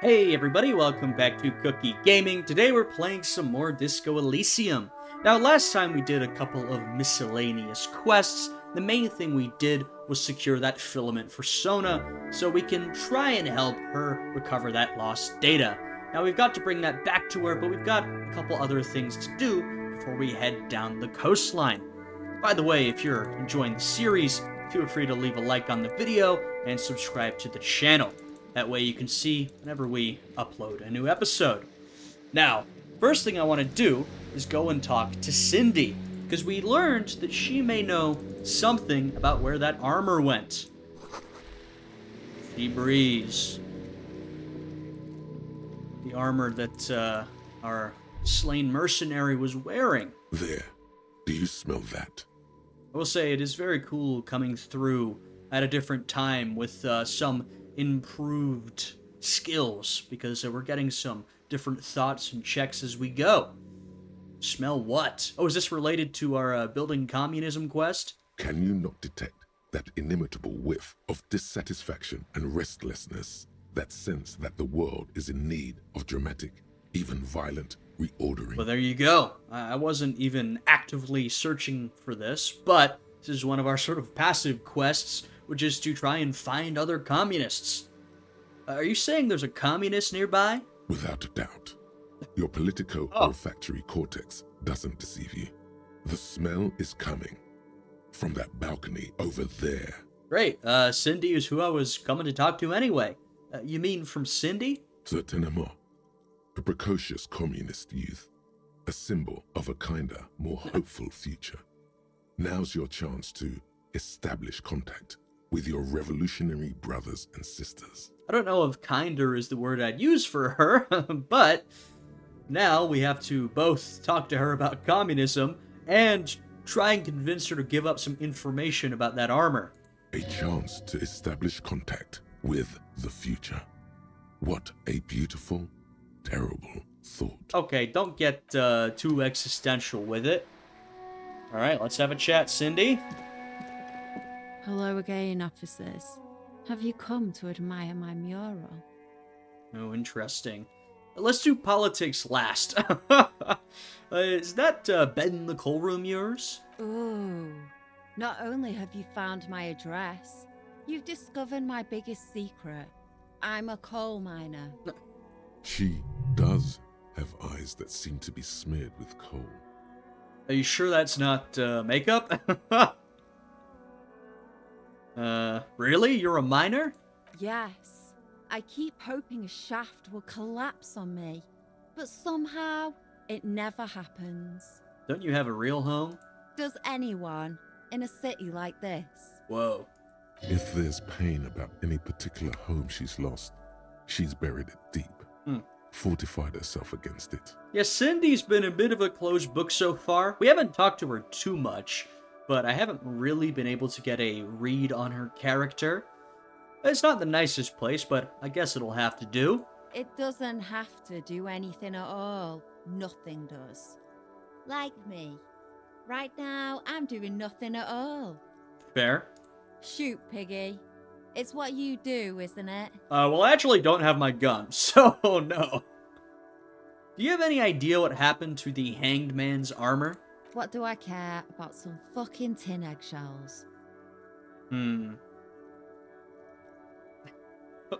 Hey everybody, welcome back to Cookie Gaming. Today we're playing some more Disco Elysium. Now last time we did a couple of miscellaneous quests. The main thing we did was secure that filament for Sona, so we can try and help her recover that lost data. Now we've got to bring that back to her, but we've got a couple other things to do before we head down the coastline. By the way, if you're enjoying the series, feel free to leave a like on the video and subscribe to the channel. That way you can see whenever we upload a new episode. Now, first thing I want to do is go and talk to Cindy, because we learned that she may know something about where that armor went. Sea breeze. The armor that our slain mercenary was wearing. There. Do you smell that? I will say it is very cool coming through at a different time with some improved skills, because we're getting some different thoughts and checks as we go. Smell what? Oh, is this related to our building communism quest? Can you not detect that inimitable whiff of dissatisfaction and restlessness? That sense that the world is in need of dramatic, even violent reordering? Well, there you go. I wasn't even actively searching for this, but this is one of our sort of passive quests, which is to try and find other communists. Are you saying there's a communist nearby? Without a doubt. Your politico-olfactory cortex doesn't deceive you. The smell is coming from that balcony over there. Great. Cindy is who I was coming to talk to anyway. You mean from Cindy? Certainement. A precocious communist youth. A symbol of a kinder, more hopeful future. Now's your chance to establish contact with your revolutionary brothers and sisters. I don't know if kinder is the word I'd use for her, but now we have to both talk to her about communism and try and convince her to give up some information about that armor. A chance to establish contact with the future. What a beautiful, terrible thought. Okay, don't get too existential with it. Alright, let's have a chat, Cindy. Hello again, officers. Have you come to admire my mural? Oh, interesting. Let's do politics last. Is that bed in the coal room yours? Ooh. Not only have you found my address, you've discovered my biggest secret. I'm a coal miner. She does have eyes that seem to be smeared with coal. Are you sure that's not makeup? Really? You're a miner? Yes. I keep hoping a shaft will collapse on me, but somehow it never happens. Don't you have a real home? Does anyone in a city like this? Whoa. If there's pain about any particular home she's lost, she's buried it deep. Fortified herself against it. Yeah, Cindy's been a bit of a closed book so far. We haven't talked to her too much, but I haven't really been able to get a read on her character. It's not the nicest place, but I guess it'll have to do. It doesn't have to do anything at all. Nothing does. Like me. Right now, I'm doing nothing at all. Fair. Shoot, Piggy. It's what you do, isn't it? Well, I actually don't have my gun, so no. Do you have any idea what happened to the Hanged Man's armor? What do I care about some fucking tin eggshells?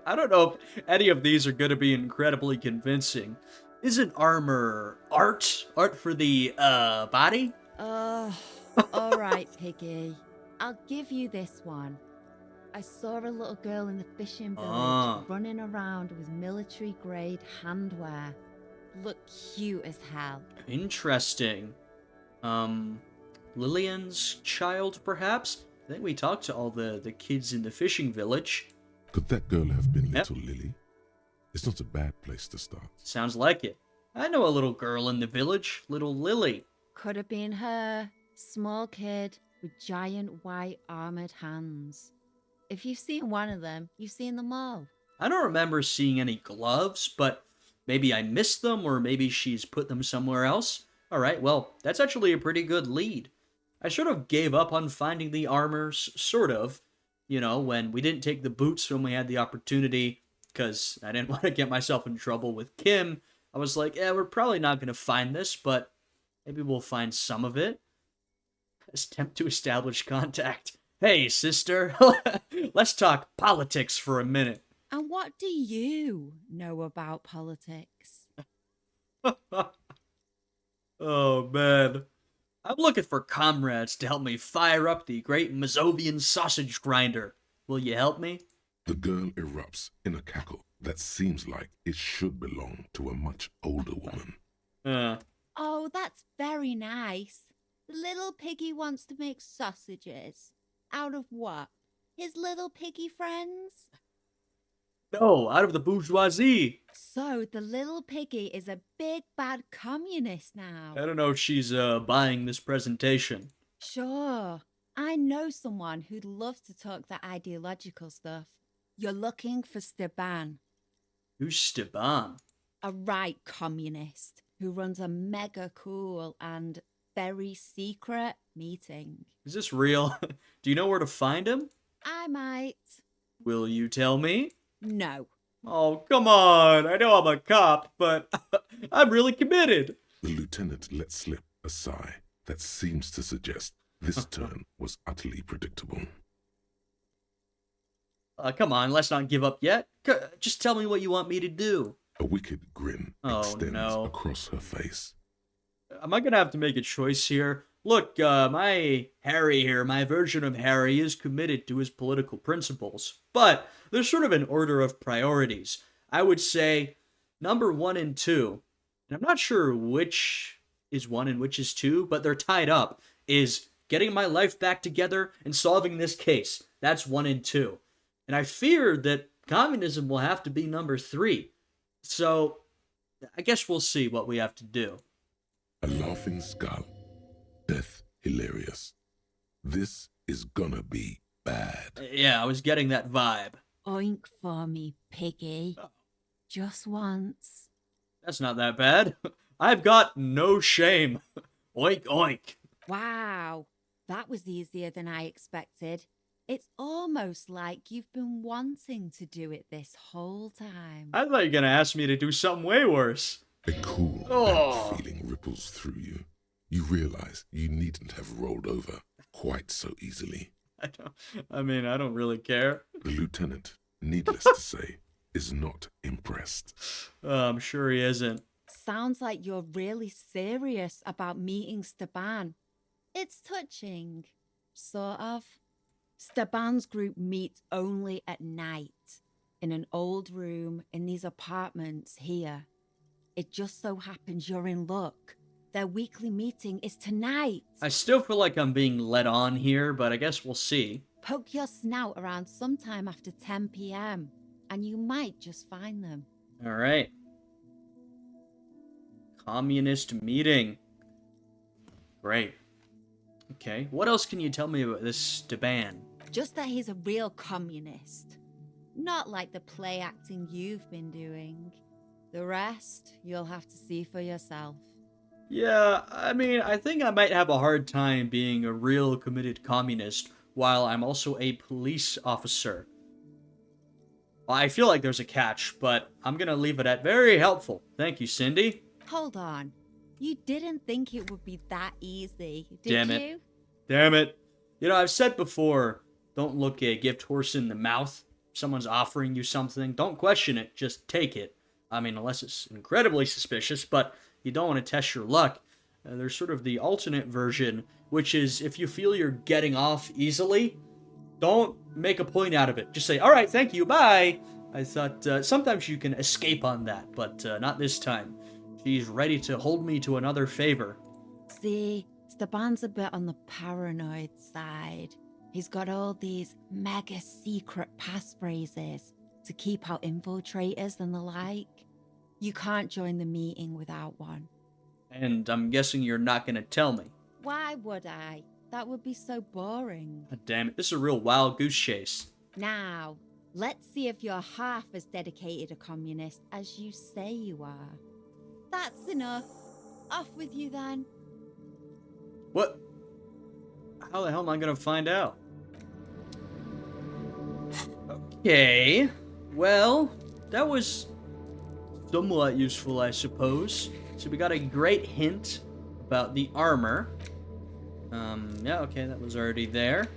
I don't know if any of these are going to be incredibly convincing. Isn't armor art? Art for the, body? Alright, Piggy. I'll give you this one. I saw a little girl in the fishing village running around with military-grade handwear. Looked cute as hell. Interesting. Lillian's child, perhaps? I think we talked to all the kids in the fishing village. Could that girl have been little Lily? It's not a bad place to start. Sounds like it. I know a little girl in the village, little Lily. Could have been her. Small kid with giant white armored hands. If you've seen one of them, you've seen them all. I don't remember seeing any gloves, but maybe I missed them, or maybe she's put them somewhere else. Alright, well, that's actually a pretty good lead. I sort of gave up on finding the armors, sort of. You know, when we didn't take the boots when we had the opportunity, because I didn't want to get myself in trouble with Kim. I was like, yeah, we're probably not going to find this, but maybe we'll find some of it. Attempt to establish contact. Hey, sister, let's talk politics for a minute. And what do you know about politics? Oh, man. I'm looking for comrades to help me fire up the great Mazovian sausage grinder. Will you help me? The girl erupts in a cackle that seems like it should belong to a much older woman. Oh, that's very nice. The little piggy wants to make sausages. Out of what? His little piggy friends? No, out of the bourgeoisie. So the little piggy is a big bad communist now. I don't know if she's buying this presentation. Sure. I know someone who'd love to talk that ideological stuff. You're looking for Steban. Who's Steban? A right communist who runs a mega cool and very secret meeting. Is this real? Do you know where to find him? I might. Will you tell me? No. Oh, come on. I know I'm a cop, but I'm really committed. The lieutenant let slip a sigh that seems to suggest this turn was utterly predictable. Come on, let's not give up yet. Just tell me what you want me to do. A wicked grin extends across her face. Am I gonna have to make a choice here? Look, my Harry here, my version of Harry is committed to his political principles. But there's sort of an order of priorities. I would say number 1 and 2, and I'm not sure which is 1 and which is 2, but they're tied up, is getting my life back together and solving this case. That's 1 and 2. And I fear that communism will have to be number 3. So, I guess we'll see what we have to do. A laughing skull. Death hilarious. This is gonna be bad. Yeah, I was getting that vibe. Oink for me, piggy. Just once. That's not that bad. I've got no shame. Oink, oink. Wow, that was easier than I expected. It's almost like you've been wanting to do it this whole time. I thought you were going to ask me to do something way worse. A cool, damp feeling ripples through you. You realize you needn't have rolled over quite so easily. I don't really care. The lieutenant, needless to say, is not impressed. I'm sure he isn't. Sounds like you're really serious about meeting Steban. It's touching. Sort of. Steban's group meets only at night, in an old room in these apartments here. It just so happens you're in luck. Their weekly meeting is tonight. I still feel like I'm being led on here, but I guess we'll see. Poke your snout around sometime after 10 p.m. and you might just find them. All right. Communist meeting. Great. Okay, what else can you tell me about this Steban? Just that he's a real communist. Not like the play acting you've been doing. The rest, you'll have to see for yourself. Yeah, I think I might have a hard time being a real committed communist while I'm also a police officer. Well, I feel like there's a catch, but I'm gonna leave it at very helpful. Thank you, Cindy. Hold on. You didn't think it would be that easy, did you? Damn it. You know, I've said before, don't look a gift horse in the mouth. If someone's offering you something, don't question it, just take it. Unless it's incredibly suspicious, but you don't want to test your luck. There's sort of the alternate version, which is if you feel you're getting off easily, don't make a point out of it. Just say, all right, thank you, bye. I thought sometimes you can escape on that, but not this time. She's ready to hold me to another favor. See, Steban's a bit on the paranoid side. He's got all these mega secret passphrases to keep out infiltrators and the like. You can't join the meeting without one. And I'm guessing you're not going to tell me. Why would I? That would be so boring. God damn it, this is a real wild goose chase. Now, let's see if you're half as dedicated a communist as you say you are. That's enough. Off with you then. What? How the hell am I going to find out? Okay, well, that was somewhat useful, I suppose. So we got a great hint about the armor. Yeah, okay, that was already there.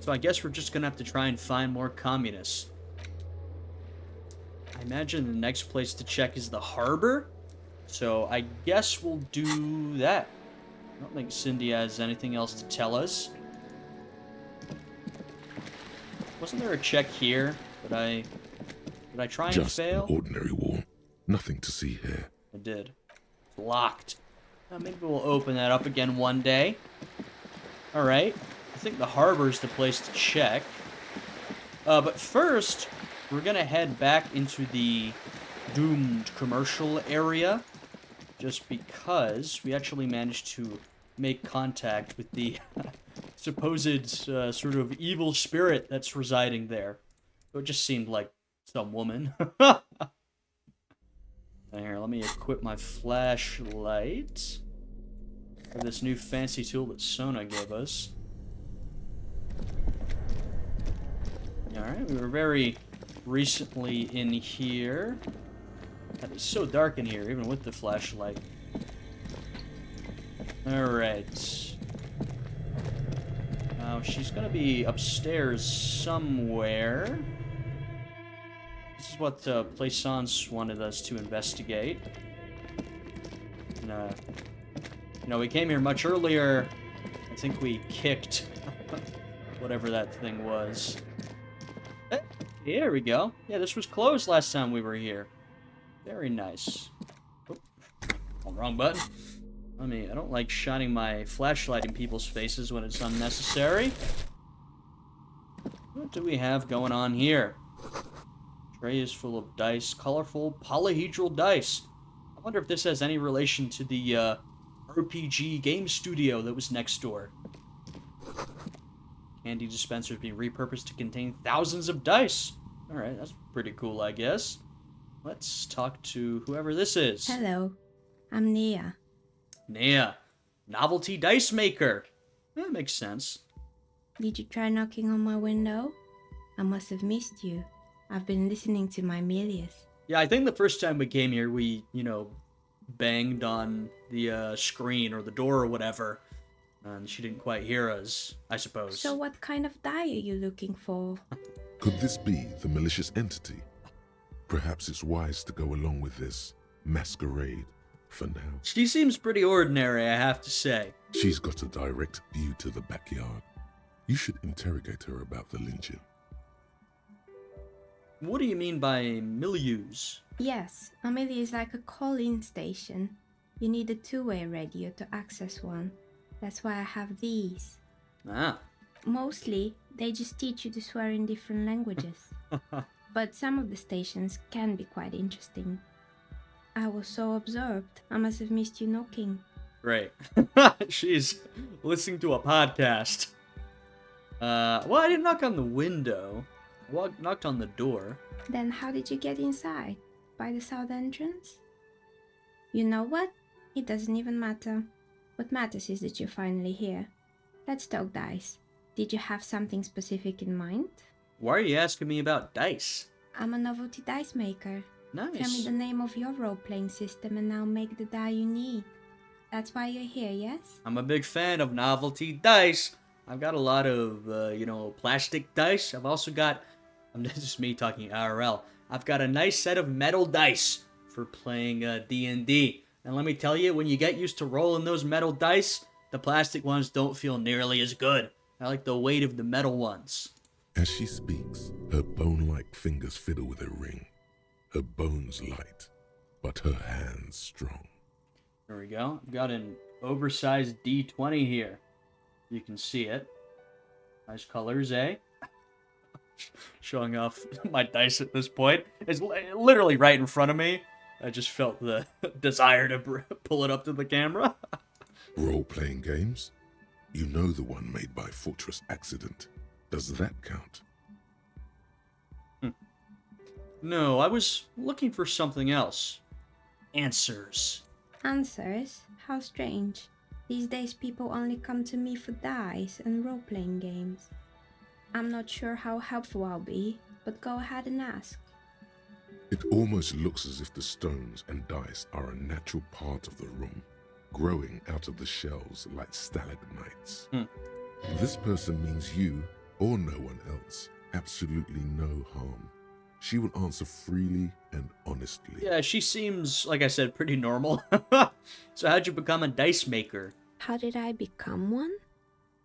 So I guess we're just gonna have to try and find more communists. I imagine the next place to check is the harbor. So I guess we'll do that. I don't think Cindy has anything else to tell us. Wasn't there a check here? Did I try and Just fail? an ordinary wall. Nothing to see here. I did. It's locked. Maybe we'll open that up again one day. Alright. I think the harbor's the place to check. But first, we're gonna head back into the doomed commercial area. Just because we actually managed to make contact with the supposed sort of evil spirit that's residing there. It just seemed like some woman. Here, let me equip my flashlight. Or this new fancy tool that Sona gave us. Alright, we were very recently in here. God, it's so dark in here, even with the flashlight. Alright. Now, she's gonna be upstairs somewhere. This is what Plaisance wanted us to investigate. And, you know, we came here much earlier. I think we kicked whatever that thing was. Here we go. Yeah, this was closed last time we were here. Very nice. Oh, wrong button. I don't like shining my flashlight in people's faces when it's unnecessary. What do we have going on here? Tray is full of dice, colorful polyhedral dice. I wonder if this has any relation to the RPG game studio that was next door. Candy dispensers being repurposed to contain thousands of dice. Alright, that's pretty cool, I guess. Let's talk to whoever this is. Hello, I'm Nia. Nia, novelty dice maker. That makes sense. Did you try knocking on my window? I must have missed you. I've been listening to my Melius. Yeah, I think the first time we came here, we, banged on the screen or the door or whatever. And she didn't quite hear us, I suppose. So what kind of die are you looking for? Could this be the malicious entity? Perhaps it's wise to go along with this masquerade for now. She seems pretty ordinary, I have to say. She's got a direct view to the backyard. You should interrogate her about the lynching. What do you mean by milieus? Yes, Amelia is like a call-in station. You need a two-way radio to access one. That's why I have these. Ah. Mostly, they just teach you to swear in different languages. But some of the stations can be quite interesting. I was so absorbed, I must have missed you knocking. Right. She's listening to a podcast. Well, I didn't knock on the window. I knocked on the door. Then how did you get inside? By the south entrance? You know what? It doesn't even matter. What matters is that you're finally here. Let's talk dice. Did you have something specific in mind? Why are you asking me about dice? I'm a novelty dice maker. Nice. Tell me the name of your role-playing system and I'll make the die you need. That's why you're here, yes? I'm a big fan of novelty dice. I've got a lot of, plastic dice. I've also got, this is me talking IRL. I've got a nice set of metal dice for playing D&D. And let me tell you, when you get used to rolling those metal dice, the plastic ones don't feel nearly as good. I like the weight of the metal ones. As she speaks, her bone-like fingers fiddle with a ring. Her bones light, but her hands strong. There we go. I've got an oversized D20 here. You can see it. Nice colors, eh? Showing off my dice at this point. It's literally right in front of me. I just felt the desire to pull it up to the camera. Role-playing games? You know the one made by Fortress Accident. Does that count? No, I was looking for something else. Answers. Answers? How strange. These days people only come to me for dice and role-playing games. I'm not sure how helpful I'll be, but but go ahead and ask. It almost looks as if the stones and dice are a natural part of the room, growing out of the shells like stalagmites. This person means you, or no one else, absolutely no harm. She will answer freely and honestly. Yeah, she seems, like I said, pretty normal. So how'd you become a dice maker? How did I become one?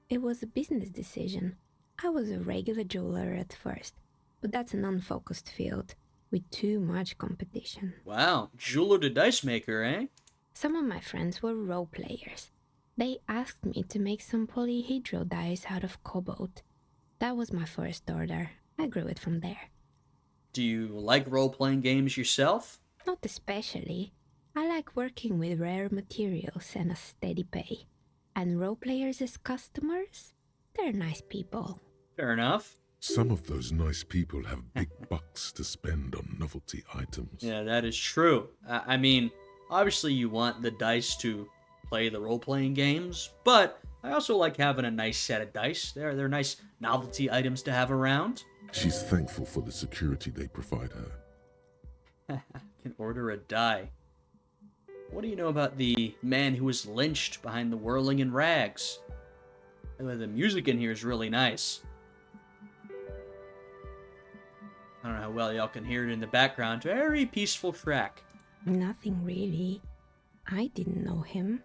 It was a business decision. I was a regular jeweler at first, but that's an unfocused field with too much competition. Wow, jeweler to dice maker, eh? Some of my friends were role players. They asked me to make some polyhedral dice out of cobalt. That was my first order. I grew it from there. Do you like role-playing games yourself? Not especially. I like working with rare materials and a steady pay. And role players as customers? They're nice people. Fair enough. Some of those nice people have big bucks to spend on novelty items. Yeah, that is true. I mean, obviously you want the dice to play the role-playing games, but I also like having a nice set of dice. They're nice novelty items to have around. She's thankful for the security they provide her. Can order a die. What do you know about the man who was lynched behind the whirling in rags? The music in here is really nice. I don't know how well y'all can hear it in the background. Very peaceful track. Nothing really. I didn't know him.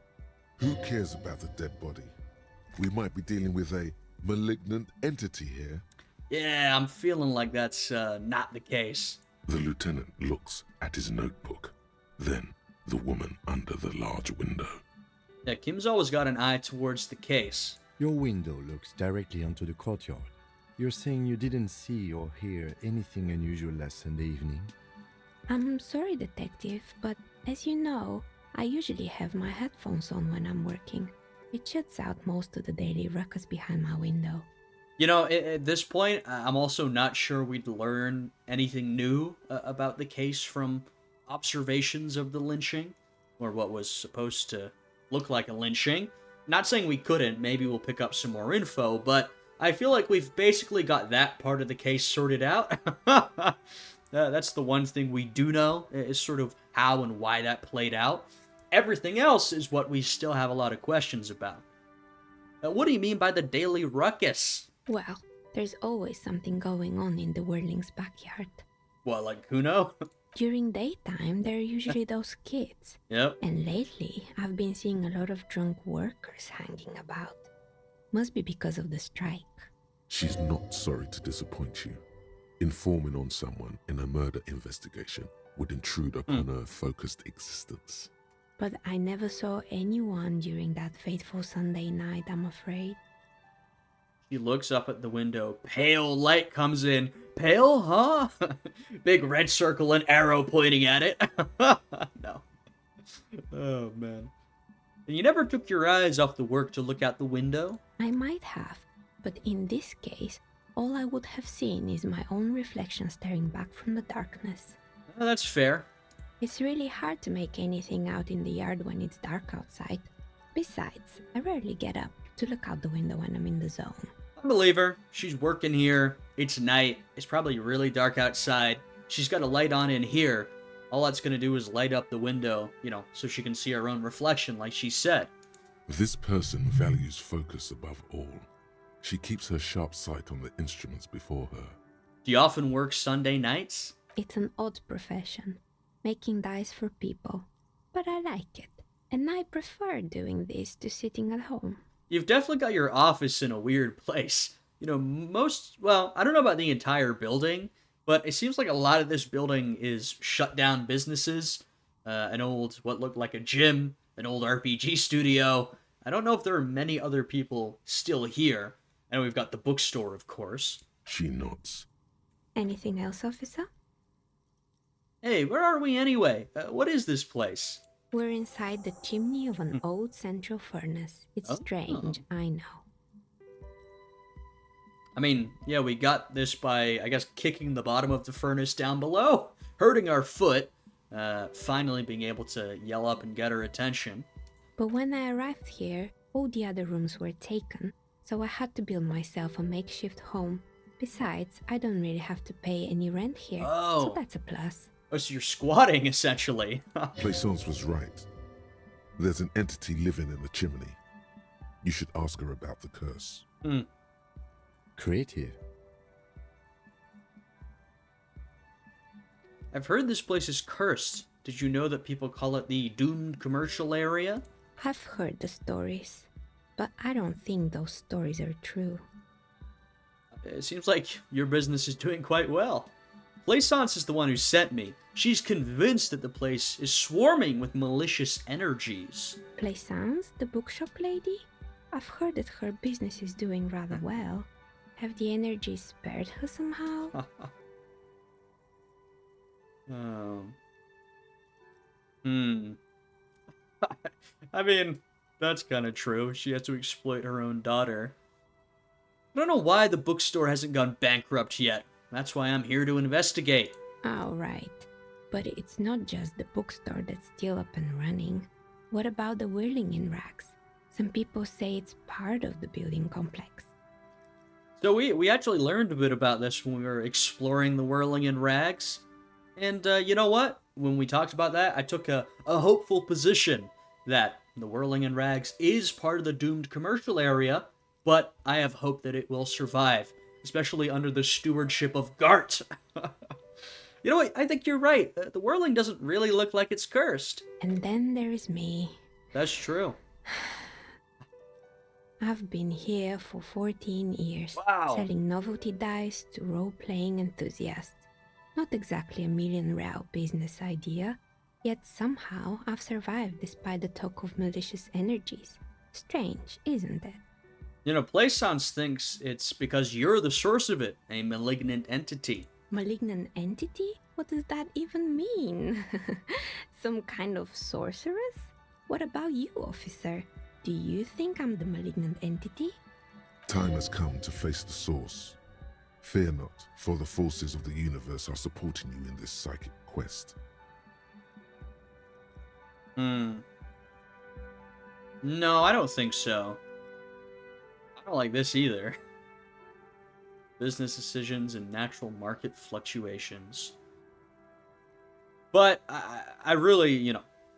Who cares about the dead body? We might be dealing with a malignant entity here. Yeah, I'm feeling like that's not the case. The lieutenant looks at his notebook, then the woman under the large window. Yeah, Kim's always got an eye towards the case. Your window looks directly onto the courtyard. You're saying you didn't see or hear anything unusual last Sunday evening? I'm sorry, detective, but as you know, I usually have my headphones on when I'm working. It shuts out most of the daily ruckus behind my window. You know, at this point, I'm also not sure we'd learn anything new about the case from observations of the lynching, or what was supposed to look like a lynching. Not saying we couldn't, maybe we'll pick up some more info, but I feel like we've basically got that part of the case sorted out. That's the one thing we do know, is sort of how and why that played out. Everything else is what we still have a lot of questions about. What do you mean by the daily ruckus? Well, there's always something going on in the Whirling's backyard. What, like Kuno? During daytime, there are usually those kids. Yep. And lately, I've been seeing a lot of drunk workers hanging about. Must be because of the strike. She's not sorry to disappoint you. Informing on someone in a murder investigation would intrude upon her focused existence. But I never saw anyone during that fateful Sunday night, I'm afraid. He looks up at the window. Pale light comes in. Pale, huh? Big red circle and arrow pointing at it. No. Oh, man. And you never took your eyes off the work to look out the window? I might have, but in this case, all I would have seen is my own reflection staring back from the darkness. Oh, that's fair. It's really hard to make anything out in the yard when it's dark outside. Besides, I rarely get up to look out the window when I'm in the zone. I believe her. She's working here. It's night. It's probably really dark outside. She's got a light on in here. All that's going to do is light up the window, so she can see her own reflection, like she said. This person values focus above all. She keeps her sharp sight on the instruments before her. Do you often work Sunday nights? It's an odd profession, making dice for people. But I like it, and I prefer doing this to sitting at home. You've definitely got your office in a weird place. I don't know about the entire building, but it seems like a lot of this building is shut down businesses. An old, what looked like a gym, an old RPG studio. I don't know if there are many other people still here. I know we've got the bookstore, of course. She nods. Anything else, officer? Hey, where are we anyway? What is this place? We're inside the chimney of an old central furnace. It's strange, I know. I mean, yeah, we got this by, I guess, kicking the bottom of the furnace down below, hurting our foot, finally being able to yell up and get her attention. But when I arrived here, all the other rooms were taken, so I had to build myself a makeshift home. Besides, I don't really have to pay any rent here, so Oh. that's a plus. Oh, so you're squatting, essentially. Plaisance was right. There's an entity living in the chimney. You should ask her about the curse. Creative. I've heard this place is cursed. Did you know that people call it the doomed commercial area? I've heard the stories, but I don't think those stories are true. It seems like your business is doing quite well. Plaisance is the one who sent me. She's convinced that the place is swarming with malicious energies. Plaisance, the bookshop lady? I've heard that her business is doing rather well. Have the energies spared her somehow? Oh. I mean, that's kind of true. She has to exploit her own daughter. I don't know why the bookstore hasn't gone bankrupt yet. That's why I'm here to investigate. All right. But it's not just the bookstore that's still up and running. What about the whirling in rags? Some people say it's part of the building complex. So we actually learned a bit about this when we were exploring the Whirling in Rags. And you know what? When we talked about that, I took a hopeful position that the Whirling in Rags is part of the doomed commercial area, but I have hope that it will survive, especially under the stewardship of Gart. You know what? I think you're right. The Whirling doesn't really look like it's cursed. And then there is me. That's true. I've been here for 14 years, Wow. selling novelty dice to role-playing enthusiasts. Not exactly a million-real business idea, yet somehow I've survived despite the talk of malicious energies. Strange, isn't it? You know, Plaisance thinks it's because you're the source of it, a malignant entity. Malignant entity? What does that even mean? Some kind of sorceress? What about you, officer? Do you think I'm the malignant entity? Time has come to face the source. Fear not, for the forces of the universe are supporting you in this psychic quest. No, I don't think so. I don't like this either. Business decisions and natural market fluctuations. But I really,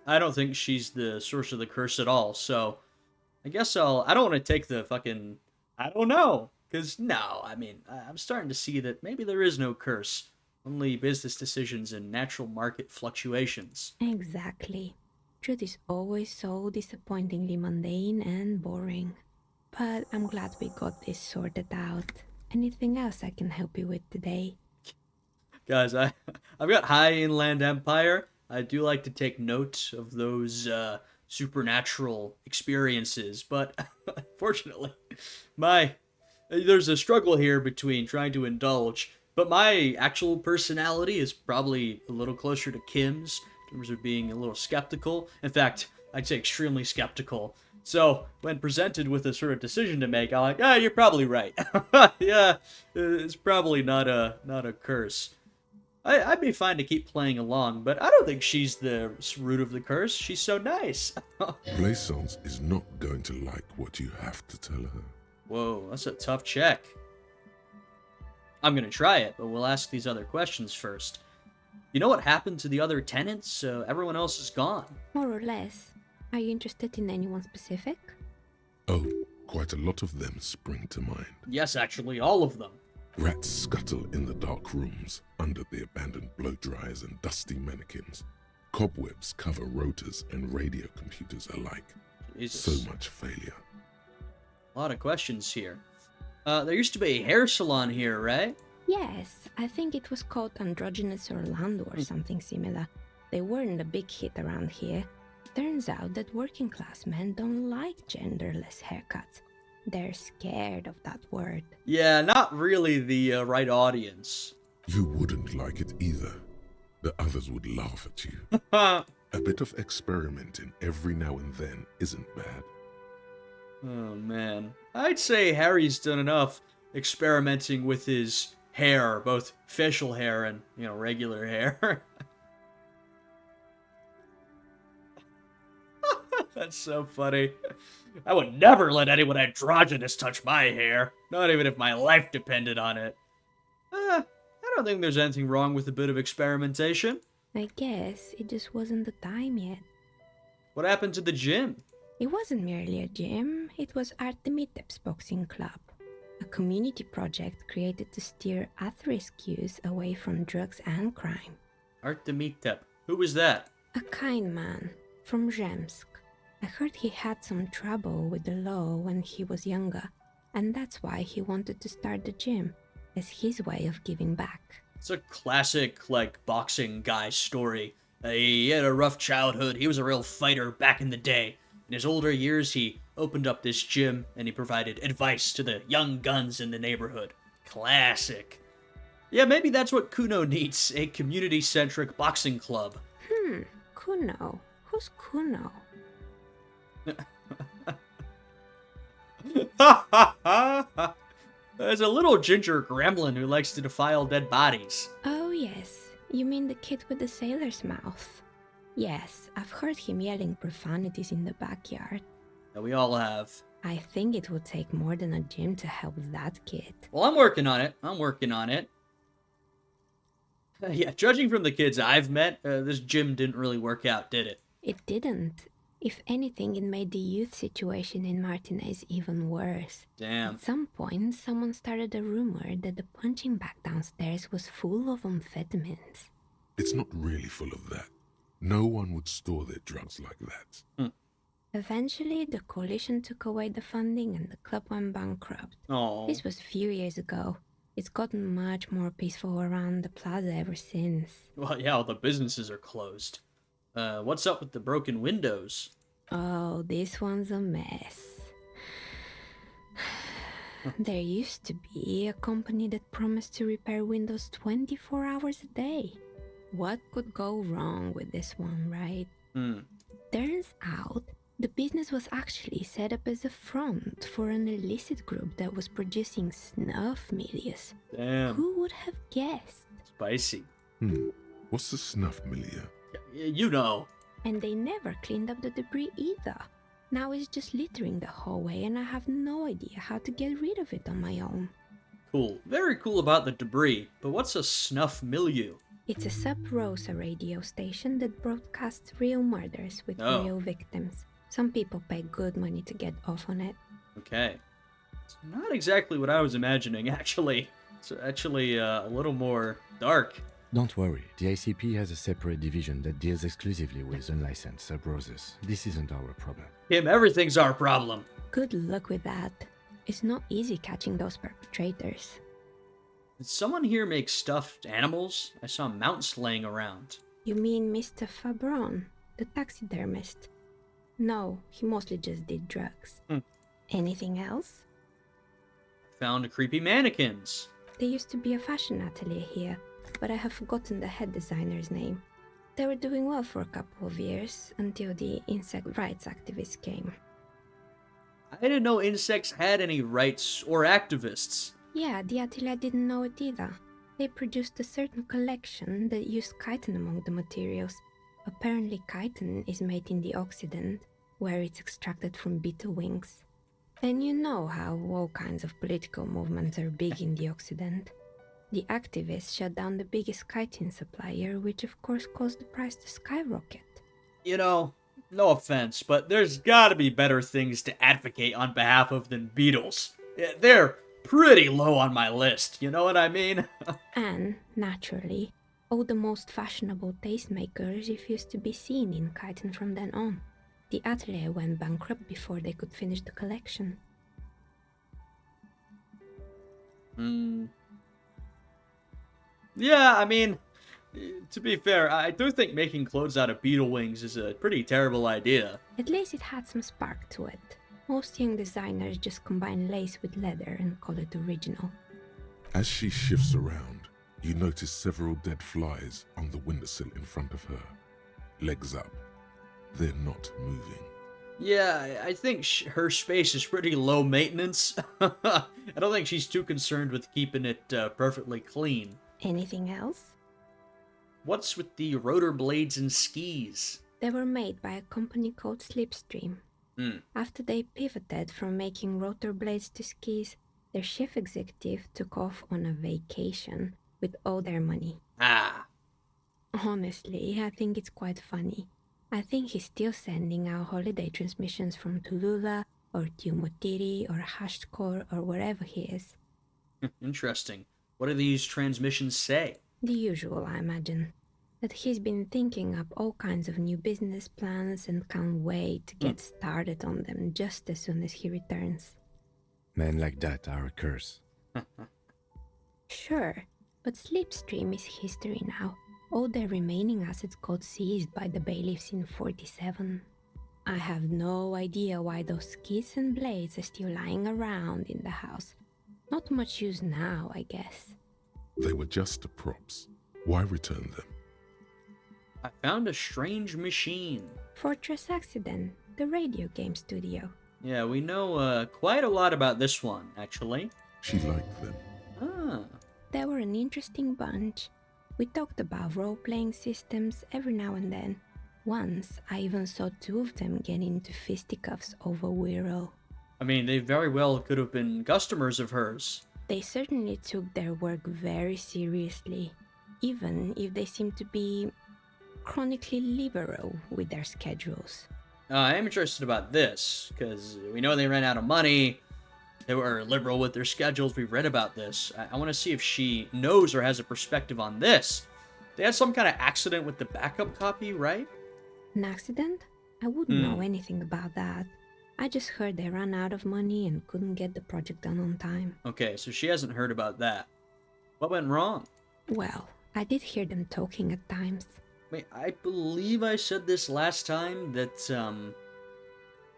I don't think she's the source of the curse at all, so I guess I don't want to take the fucking, I don't know. Because, no, I mean, I'm starting to see that maybe there is no curse. Only business decisions and natural market fluctuations. Exactly. Truth is always so disappointingly mundane and boring. But I'm glad we got this sorted out. Anything else I can help you with today? Guys, I've got high inland empire. I do like to take note of those supernatural experiences, but unfortunately, there's a struggle here between trying to indulge, but my actual personality is probably a little closer to Kim's in terms of being a little skeptical. In fact, I'd say extremely skeptical. So, when presented with a sort of decision to make, I'm like, yeah, you're probably right. Yeah, it's probably not a curse. I'd be fine to keep playing along, but I don't think she's the root of the curse. She's so nice. Plaisance is not going to like what you have to tell her. Whoa, that's a tough check. I'm gonna try it, but we'll ask these other questions first. You know what happened to the other tenants? Everyone else is gone. More or less. Are you interested in anyone specific? Oh, quite a lot of them spring to mind. Yes, actually, all of them. Rats scuttle in the dark rooms, under the abandoned blow dryers and dusty mannequins. Cobwebs cover rotors and radio computers alike. Jesus. So much failure. A lot of questions here. There used to be a hair salon here, right? Yes, I think it was called Androgynous Orlando or something similar. They weren't a big hit around here. Turns out that working class men don't like genderless haircuts. They're scared of that word. Yeah, not really the right audience. You wouldn't like it either. The others would laugh at you. Oh, A bit of experimenting every now and then isn't bad. man. I'd say Harry's done enough experimenting with his hair, both facial hair and, regular hair. That's so funny. I would never let anyone androgynous touch my hair, not even if my life depended on it. I don't think there's anything wrong with a bit of experimentation. I guess it just wasn't the time yet. What happened to the gym? It wasn't merely a gym, it was Artemitep's boxing club, a community project created to steer at-risk youth away from drugs and crime. Artemitep. Who was that? A kind man from Zemsk. I heard he had some trouble with the law when he was younger, and that's why he wanted to start the gym, as his way of giving back. It's a classic, boxing guy story. He had a rough childhood. He was a real fighter back in the day. In his older years, he opened up this gym, and he provided advice to the young guns in the neighborhood. Classic. Yeah, maybe that's what Kuno needs, a community-centric boxing club. Kuno? Who's Kuno? There's a little ginger gremlin who likes to defile dead bodies. Oh yes, you mean the kid with the sailor's mouth. Yes, I've heard him yelling profanities in the backyard. That we all have. I think it would take more than a gym to help that kid. Well, I'm working on it. Yeah, judging from the kids I've met, this gym didn't really work out, did it? It didn't. If anything, it made the youth situation in Martinez even worse. Damn. At some point, someone started a rumor that the punching bag downstairs was full of amphetamines. It's not really full of that. No one would store their drugs like that. Eventually, the coalition took away the funding and the club went bankrupt. Oh. This was a few years ago. It's gotten much more peaceful around the plaza ever since. Well, yeah, all the businesses are closed. What's up with the broken windows? Oh, this one's a mess. There used to be a company that promised to repair windows 24 hours a day. What could go wrong with this one, right? Turns out, the business was actually set up as a front for an illicit group that was producing snuff milius. Damn. Who would have guessed? Spicy. What's the snuff milieu? You know. And they never cleaned up the debris either. Now it's just littering the hallway and I have no idea how to get rid of it on my own. Cool. Very cool about the debris, but what's a snuff milieu? It's a sub-rosa radio station that broadcasts real murders with Oh. real victims. Some people pay good money to get off on it. Okay. It's not exactly what I was imagining, actually. It's actually a little more dark. Don't worry, the ICP has a separate division that deals exclusively with unlicensed sub-roses. This isn't our problem. Kim, everything's our problem. Good luck with that. It's not easy catching those perpetrators. Did someone here make stuffed animals? I saw mounts laying around. You mean Mr. Fabron, the taxidermist? No, he mostly just did drugs. Anything else? Found creepy mannequins. There used to be a fashion atelier here, but I have forgotten the head designer's name. They were doing well for a couple of years, until the insect rights activists came. I didn't know insects had any rights or activists. Yeah, the atelier didn't know it either. They produced a certain collection that used chitin among the materials. Apparently chitin is made in the Occident, where it's extracted from beetle wings. And you know how all kinds of political movements are big in the Occident. The activists shut down the biggest chitin supplier, which of course caused the price to skyrocket. You know, no offense, but there's gotta be better things to advocate on behalf of than beetles. Yeah, they're pretty low on my list, you know what I mean? And, naturally, all the most fashionable tastemakers refused to be seen in chitin from then on. The atelier went bankrupt before they could finish the collection. Yeah, I mean, to be fair, I do think making clothes out of beetle wings is a pretty terrible idea. At least it had some spark to it. Most young designers just combine lace with leather and call it original. As she shifts around, you notice several dead flies on the windowsill in front of her. Legs up. They're not moving. Yeah, I think her space is pretty low maintenance. I don't think she's too concerned with keeping it perfectly clean. Anything else? What's with the rotor blades and skis? They were made by a company called Slipstream. After they pivoted from making rotor blades to skis, Their chief executive took off on a vacation with all their money. Ah. Honestly, I think it's quite funny. I think he's still sending out holiday transmissions from Tulula or Tiumotiri or Hashtkor or wherever he is. Interesting. What do these transmissions say? The usual, I imagine. That he's been thinking up all kinds of new business plans and can't wait to get started on them just as soon as he returns. Men like that are a curse. Sure, but Slipstream is history now. All their remaining assets got seized by the bailiffs in 47. I have no idea why those skis and blades are still lying around in the house. Not much use now, I guess. They were just the props. Why return them? I found a strange machine. Fortress Accident, the radio game studio. Yeah, we know quite a lot about this one, actually. She liked them. Ah. They were an interesting bunch. We talked about role-playing systems every now and then. Once, I even saw two of them get into fisticuffs over Wirral. I mean, they very well could have been customers of hers. They certainly took their work very seriously, even if they seemed to be chronically liberal with their schedules. I am interested about this, because we know they ran out of money. They were liberal with their schedules. We've read about this. I want to see if she knows or has a perspective on this. They had some kind of accident with the backup copy, right? An accident? I wouldn't know anything about that. I just heard they ran out of money and couldn't get the project done on time. Okay, so she hasn't heard about that. What went wrong? Well, I did hear them talking at times. Wait, I believe I said this last time, that,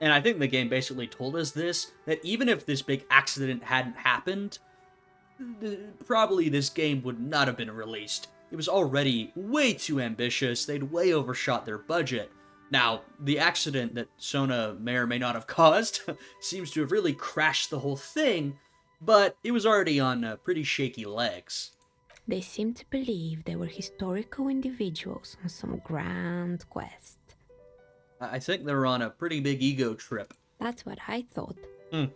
and I think the game basically told us this, that even if this big accident hadn't happened, probably this game would not have been released. It was already way too ambitious, they'd way overshot their budget. Now, the accident that Sona may or may not have caused seems to have really crashed the whole thing, but it was already on pretty shaky legs. They seemed to believe they were historical individuals on some grand quest. I think they were on a pretty big ego trip. That's what I thought.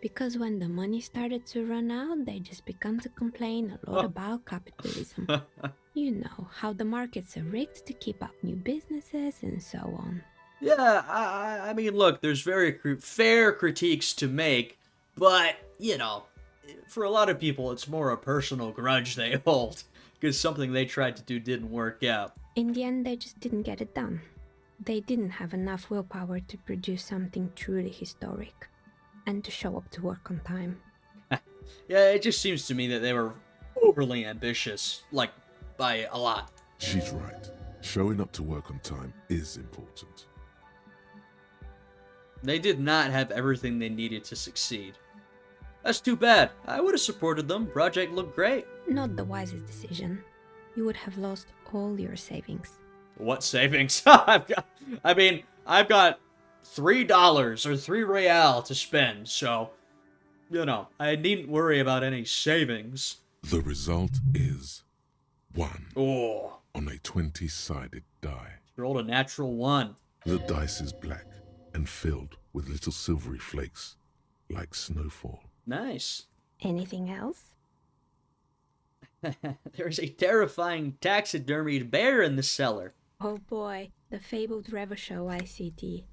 Because when the money started to run out, they just began to complain a lot about capitalism. You know, how the markets are rigged to keep up new businesses and so on. Yeah, I mean, look, there's very fair critiques to make, but, you know, for a lot of people, it's more a personal grudge they hold, because something they tried to do didn't work out. In the end, they just didn't get it done. They didn't have enough willpower to produce something truly historic, and to show up to work on time. Yeah, it just seems to me that they were overly ambitious, like, by a lot. She's right. Showing up to work on time is important. They did not have everything they needed to succeed. That's too bad. I would have supported them. Project looked great. Not the wisest decision. You would have lost all your savings. What savings? I've got $3 or 3 real to spend, so, you know, I needn't worry about any savings. The result is 1 Oh, on a 20-sided die. you rolled a natural 1. The dice is black and filled with little silvery flakes, like snowfall. Nice. Anything else? There's a terrifying taxidermied bear in the cellar. Oh boy, the fabled Revachol ICT.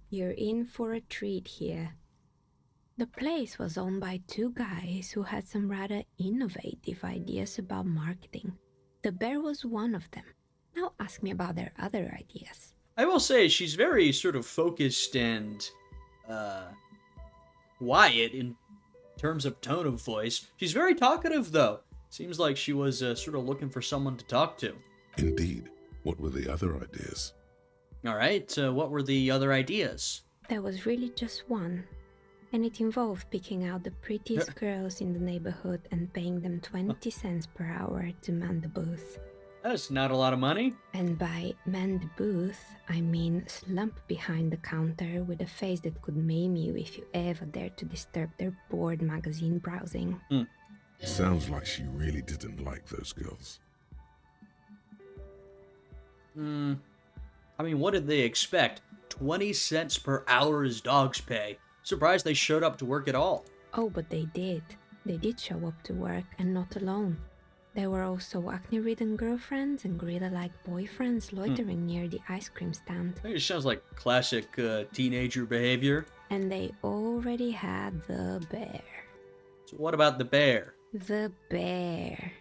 You're in for a treat here. The place was owned by two guys who had some rather innovative ideas about marketing. The bear was one of them. Now ask me about their other ideas. I will say she's very sort of focused and quiet in terms of tone of voice. She's very talkative, though. Seems like she was sort of looking for someone to talk to. Indeed. What were the other ideas? All right, what were the other ideas? There was really just one, and it involved picking out the prettiest girls in the neighborhood and paying them 20 cents per hour to man the booth. That's not a lot of money. And by man the booth, I mean slump behind the counter with a face that could maim you if you ever dared to disturb their bored magazine browsing. Sounds like she really didn't like those girls. I mean, what did they expect? 20 cents per hour is dog's pay. Surprised they showed up to work at all. Oh, but they did. They did show up to work, and not alone. There were also acne-ridden girlfriends and gorilla-like boyfriends loitering near the ice cream stand. It sounds like classic teenager behavior. And they already had the bear. So what about the bear? The bear.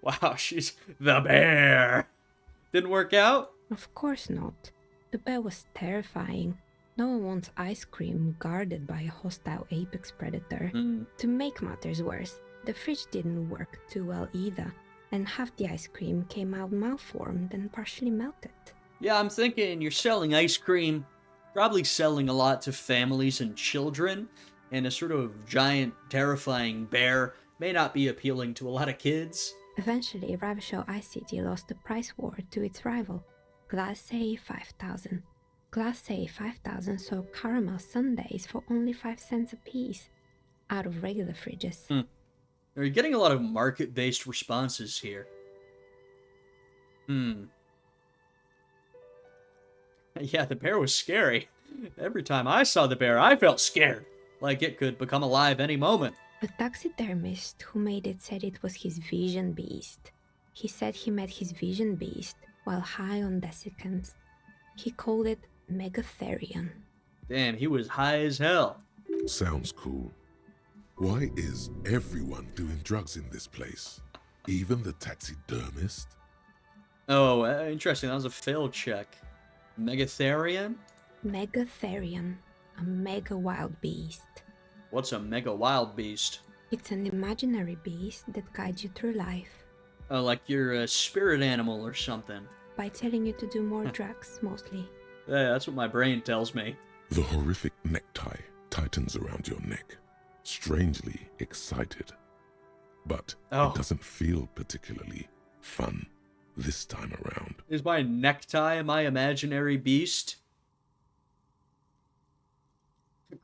Wow, she's the bear. Didn't work out? Of course not. The bear was terrifying. No one wants ice cream guarded by a hostile apex predator. To make matters worse, the fridge didn't work too well either, and half the ice cream came out malformed and partially melted. Yeah, I'm thinking you're selling ice cream, probably selling a lot to families and children, and a sort of giant, terrifying bear may not be appealing to a lot of kids. Eventually, Ravishaw Ice City lost the price war to its rival, Glace 5000. Glace 5000 sold caramel sundaes for only 5 cents a piece, out of regular fridges. You're getting a lot of market-based responses here. Yeah, the bear was scary. Every time I saw the bear, I felt scared, like it could become alive any moment. The taxidermist who made it said it was his vision beast. He said he met his vision beast while high on desiccants. He called it Megatherion. Damn, he was high as hell. Sounds cool. Why is everyone doing drugs in this place? Even the taxidermist? Oh, interesting. That was a failed check. Megatherion? Megatherion, a mega wild beast. What's a mega wild beast? It's an imaginary beast that guides you through life. Oh, like you're a spirit animal or something. By telling you to do more drugs, mostly. Yeah, that's what my brain tells me. The horrific necktie tightens around your neck, strangely excited. But it doesn't feel particularly fun this time around. Is my necktie my imaginary beast?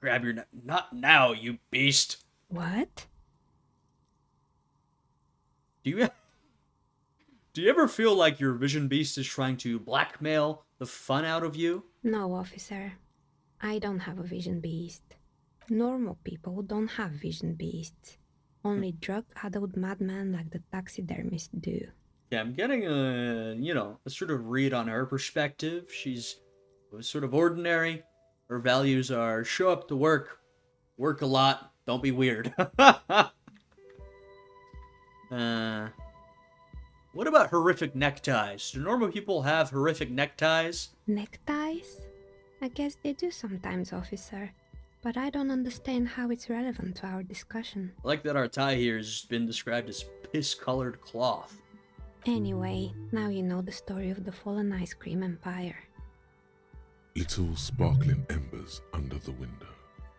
Grab your neck. Not now, you beast. What? Do you ever feel like your vision beast is trying to blackmail the fun out of you? No, officer. I don't have a vision beast. Normal people don't have vision beasts. Only drug-addled madmen like the taxidermist do. Yeah, I'm getting a sort of read on her perspective. She's sort of ordinary. Her values are show up to work a lot, don't be weird. What about horrific neckties? Do normal people have horrific neckties? Neckties? I guess they do sometimes, officer. But I don't understand how it's relevant to our discussion. I like that our tie here has been described as piss-colored cloth. Anyway, now you know the story of the fallen ice cream empire. Little sparkling embers under the window.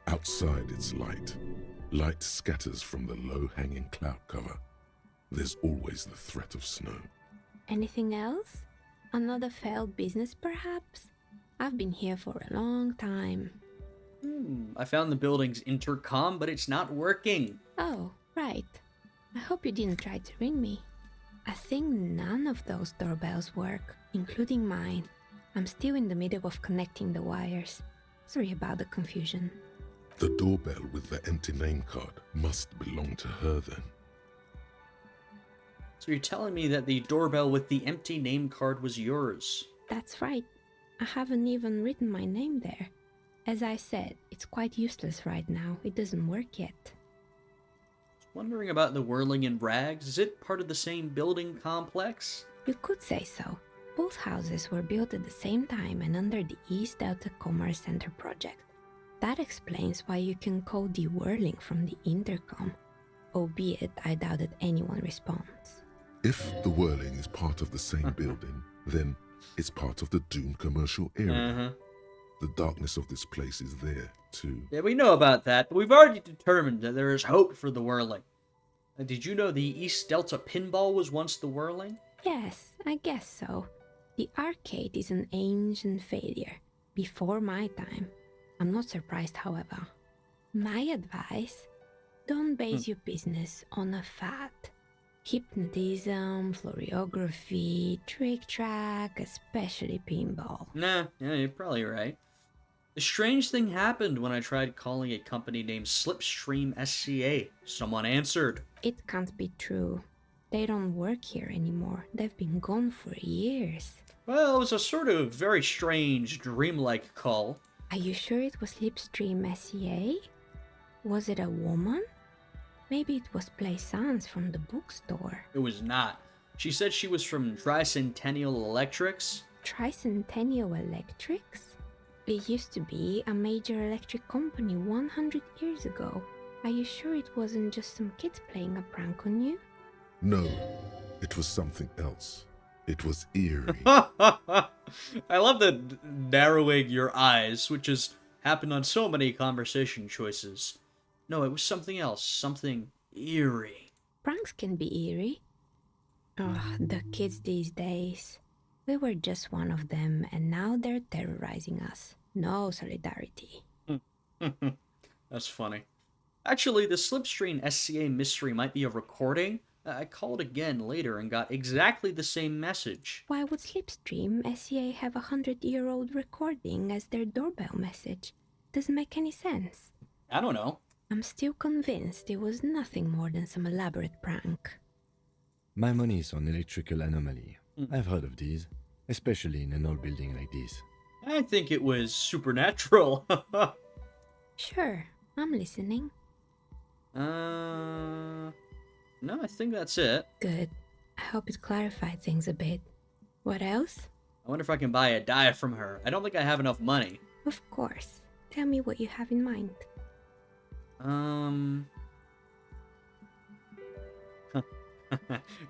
Outside it's light. Light scatters from the low-hanging cloud cover. There's always the threat of snow. Anything else? Another failed business, perhaps? I've been here for a long time. I found the building's intercom, but it's not working. Oh, right. I hope you didn't try to ring me. I think none of those doorbells work, including mine. I'm still in the middle of connecting the wires. Sorry about the confusion. The doorbell with the empty name card must belong to her then. So you're telling me that the doorbell with the empty name card was yours? That's right. I haven't even written my name there. As I said, it's quite useless right now. It doesn't work yet. Wondering about the Whirling in Rags. Is it part of the same building complex? You could say so. Both houses were built at the same time and under the East Delta Commerce Center project. That explains why you can call the whirling from the intercom, albeit I doubt that anyone responds. If the whirling is part of the same building, then it's part of the Dune commercial area. The darkness of this place is there, too. Yeah, we know about that, but we've already determined that there is hope for the Whirling. Did you know the East Delta Pinball was once the Whirling? Yes, I guess so. The arcade is an ancient failure, before my time. I'm not surprised, however. My advice, don't base your business on a fad. Hypnotism, floriography, trick track, especially pinball. Nah, yeah, you're probably right. A strange thing happened when I tried calling a company named Slipstream SCA. Someone answered. It can't be true. They don't work here anymore. They've been gone for years. Well, it was a sort of very strange, dreamlike call. Are you sure it was Slipstream SCA? Was it a woman? Maybe it was Plaisance from the bookstore. It was not. She said she was from Tricentennial Electrics. Tricentennial Electrics? It used to be a major electric company 100 years ago. Are you sure it wasn't just some kids playing a prank on you? No, it was something else. It was eerie. I love the narrowing your eyes, which has happened on so many conversation choices. No, it was something else. Something eerie. Pranks can be eerie. Oh, the kids these days. We were just one of them, and now they're terrorizing us. No solidarity. That's funny. Actually, the Slipstream SCA mystery might be a recording. I called again later and got exactly the same message. Why would Slipstream SCA have a 100-year-old recording as their doorbell message? Doesn't make any sense. I don't know. I'm still convinced it was nothing more than some elaborate prank. My money is on electrical anomaly. I've heard of these, especially in an old building like this. I think it was supernatural. Sure, I'm listening. No, I think that's it. Good. I hope it clarified things a bit. What else? I wonder if I can buy a die from her. I don't think I have enough money. Of course. Tell me what you have in mind.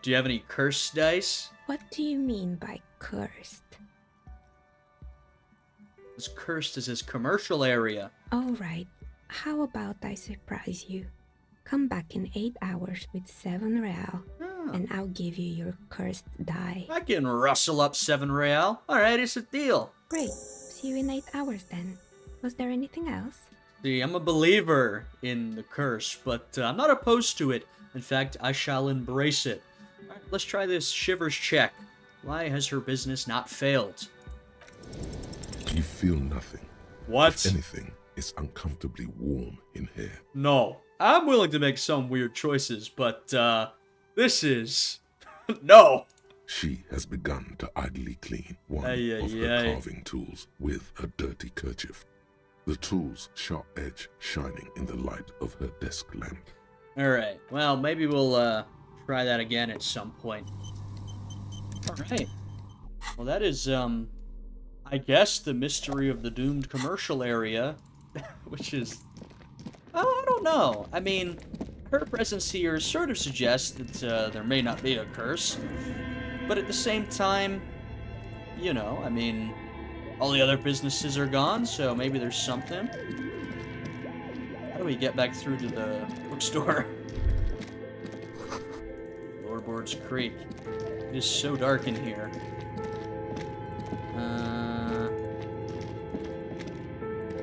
Do you have any curse dice? What do you mean by cursed? As cursed as his commercial area. All right. How about I surprise you? Come back in 8 hours with 7 real, and I'll give you your cursed die. I can rustle up 7 real. Alright, it's a deal. Great. See you in 8 hours then. Was there anything else? See, I'm a believer in the curse, but I'm not opposed to it. In fact, I shall embrace it. Alright, let's try this Shivers check. Why has her business not failed? You feel nothing. What? If anything, it's uncomfortably warm in here. No. I'm willing to make some weird choices, but, this is... no! She has begun to idly clean one Ay, of ay, her ay. carving tools with a dirty kerchief. The tool's sharp edge shining in the light of her desk lamp. Alright, well, maybe we'll, try that again at some point. Alright. Well, that is, I guess the mystery of the doomed commercial area, which is... I don't know. I mean, her presence here sort of suggests that there may not be a curse. But at the same time, you know, I mean, all the other businesses are gone, so maybe there's something. How do we get back through to the bookstore? Floorboards creak. It is so dark in here.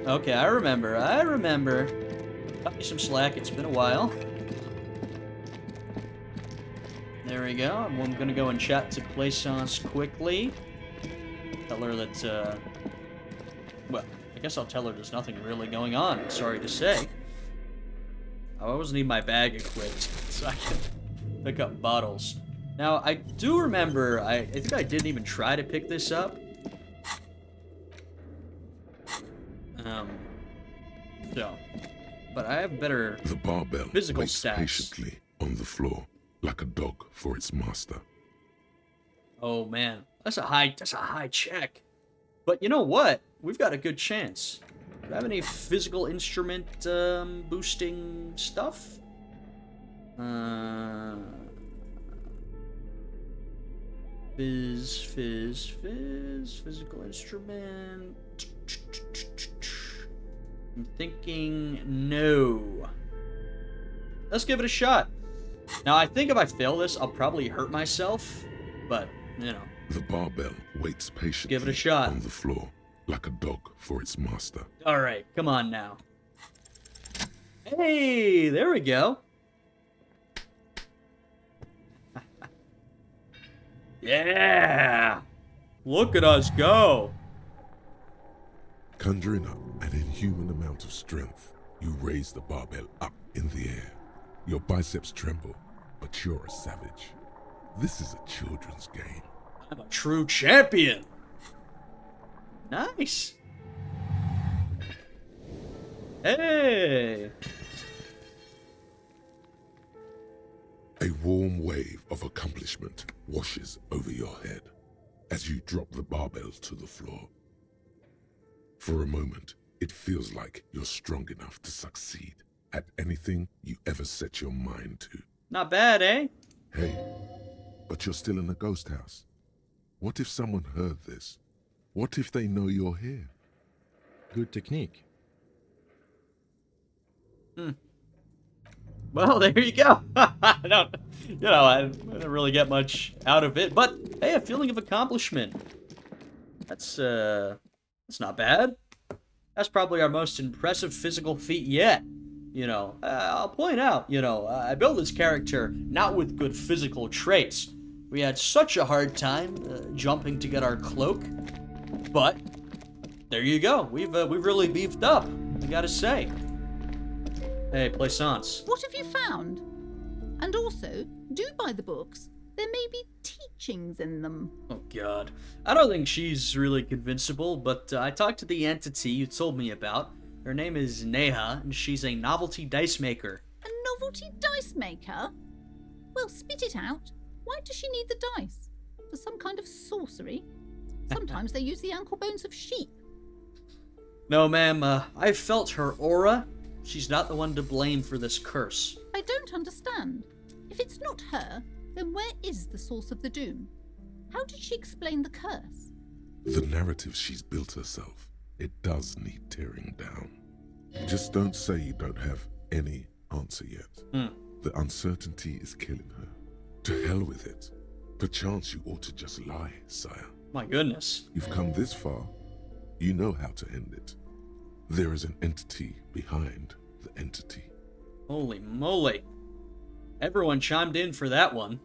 Okay, I remember. Cut me some slack, it's been a while. There we go. I'm gonna go and chat to Plaisance quickly. Tell her that, well, I guess I'll tell her there's nothing really going on, sorry to say. I always need my bag equipped, so I can pick up bottles. Now, I do remember, I think I didn't even try to pick this up. But I have better The barbell physical waits stats. patiently on the floor, like a dog for its master. Oh man, that's a high check. But you know what? We've got a good chance. Do I have any physical instrument boosting stuff? Physical instrument. I'm thinking no. Let's give it a shot. Now, I think if I fail this, I'll probably hurt myself. But, you know. The barbell waits patiently Give it a shot. on the floor, like a dog for its master. Alright, come on now. Hey, there we go. Yeah! Look at us go! Conjuring up an inhuman amount of strength, you raise the barbell up in the air. Your biceps tremble, but you're a savage. This is a children's game. I'm a true champion. Nice. Hey. A warm wave of accomplishment washes over your head as you drop the barbell to the floor. For a moment, it feels like you're strong enough to succeed at anything you ever set your mind to. Not bad, eh? Hey, but you're still in a ghost house. What if someone heard this? What if they know you're here? Good technique. Well, there you go. I didn't really get much out of it, but hey, a feeling of accomplishment. That's not bad. That's probably our most impressive physical feat yet. I'll point out, I built this character not with good physical traits. We had such a hard time jumping to get our cloak, but there you go. We've really beefed up, I gotta say. Hey, Plaisance. What have you found? And also, do buy the books. There may be teachings in them. Oh, God. I don't think she's really convincible, but I talked to the entity you told me about. Her name is Neha, and she's a novelty dice maker. A novelty dice maker? Well, spit it out. Why does she need the dice? For some kind of sorcery? Sometimes they use the ankle bones of sheep. No, ma'am. I felt her aura. She's not the one to blame for this curse. I don't understand. If it's not her, then where is the source of the doom? How did she explain the curse? The narrative she's built herself, it does need tearing down. Just don't say you don't have any answer yet. The uncertainty is killing her. To hell with it. Perchance you ought to just lie, sire. My goodness. You've come this far. You know how to end it. There is an entity behind the entity. Holy moly. Everyone chimed in for that one.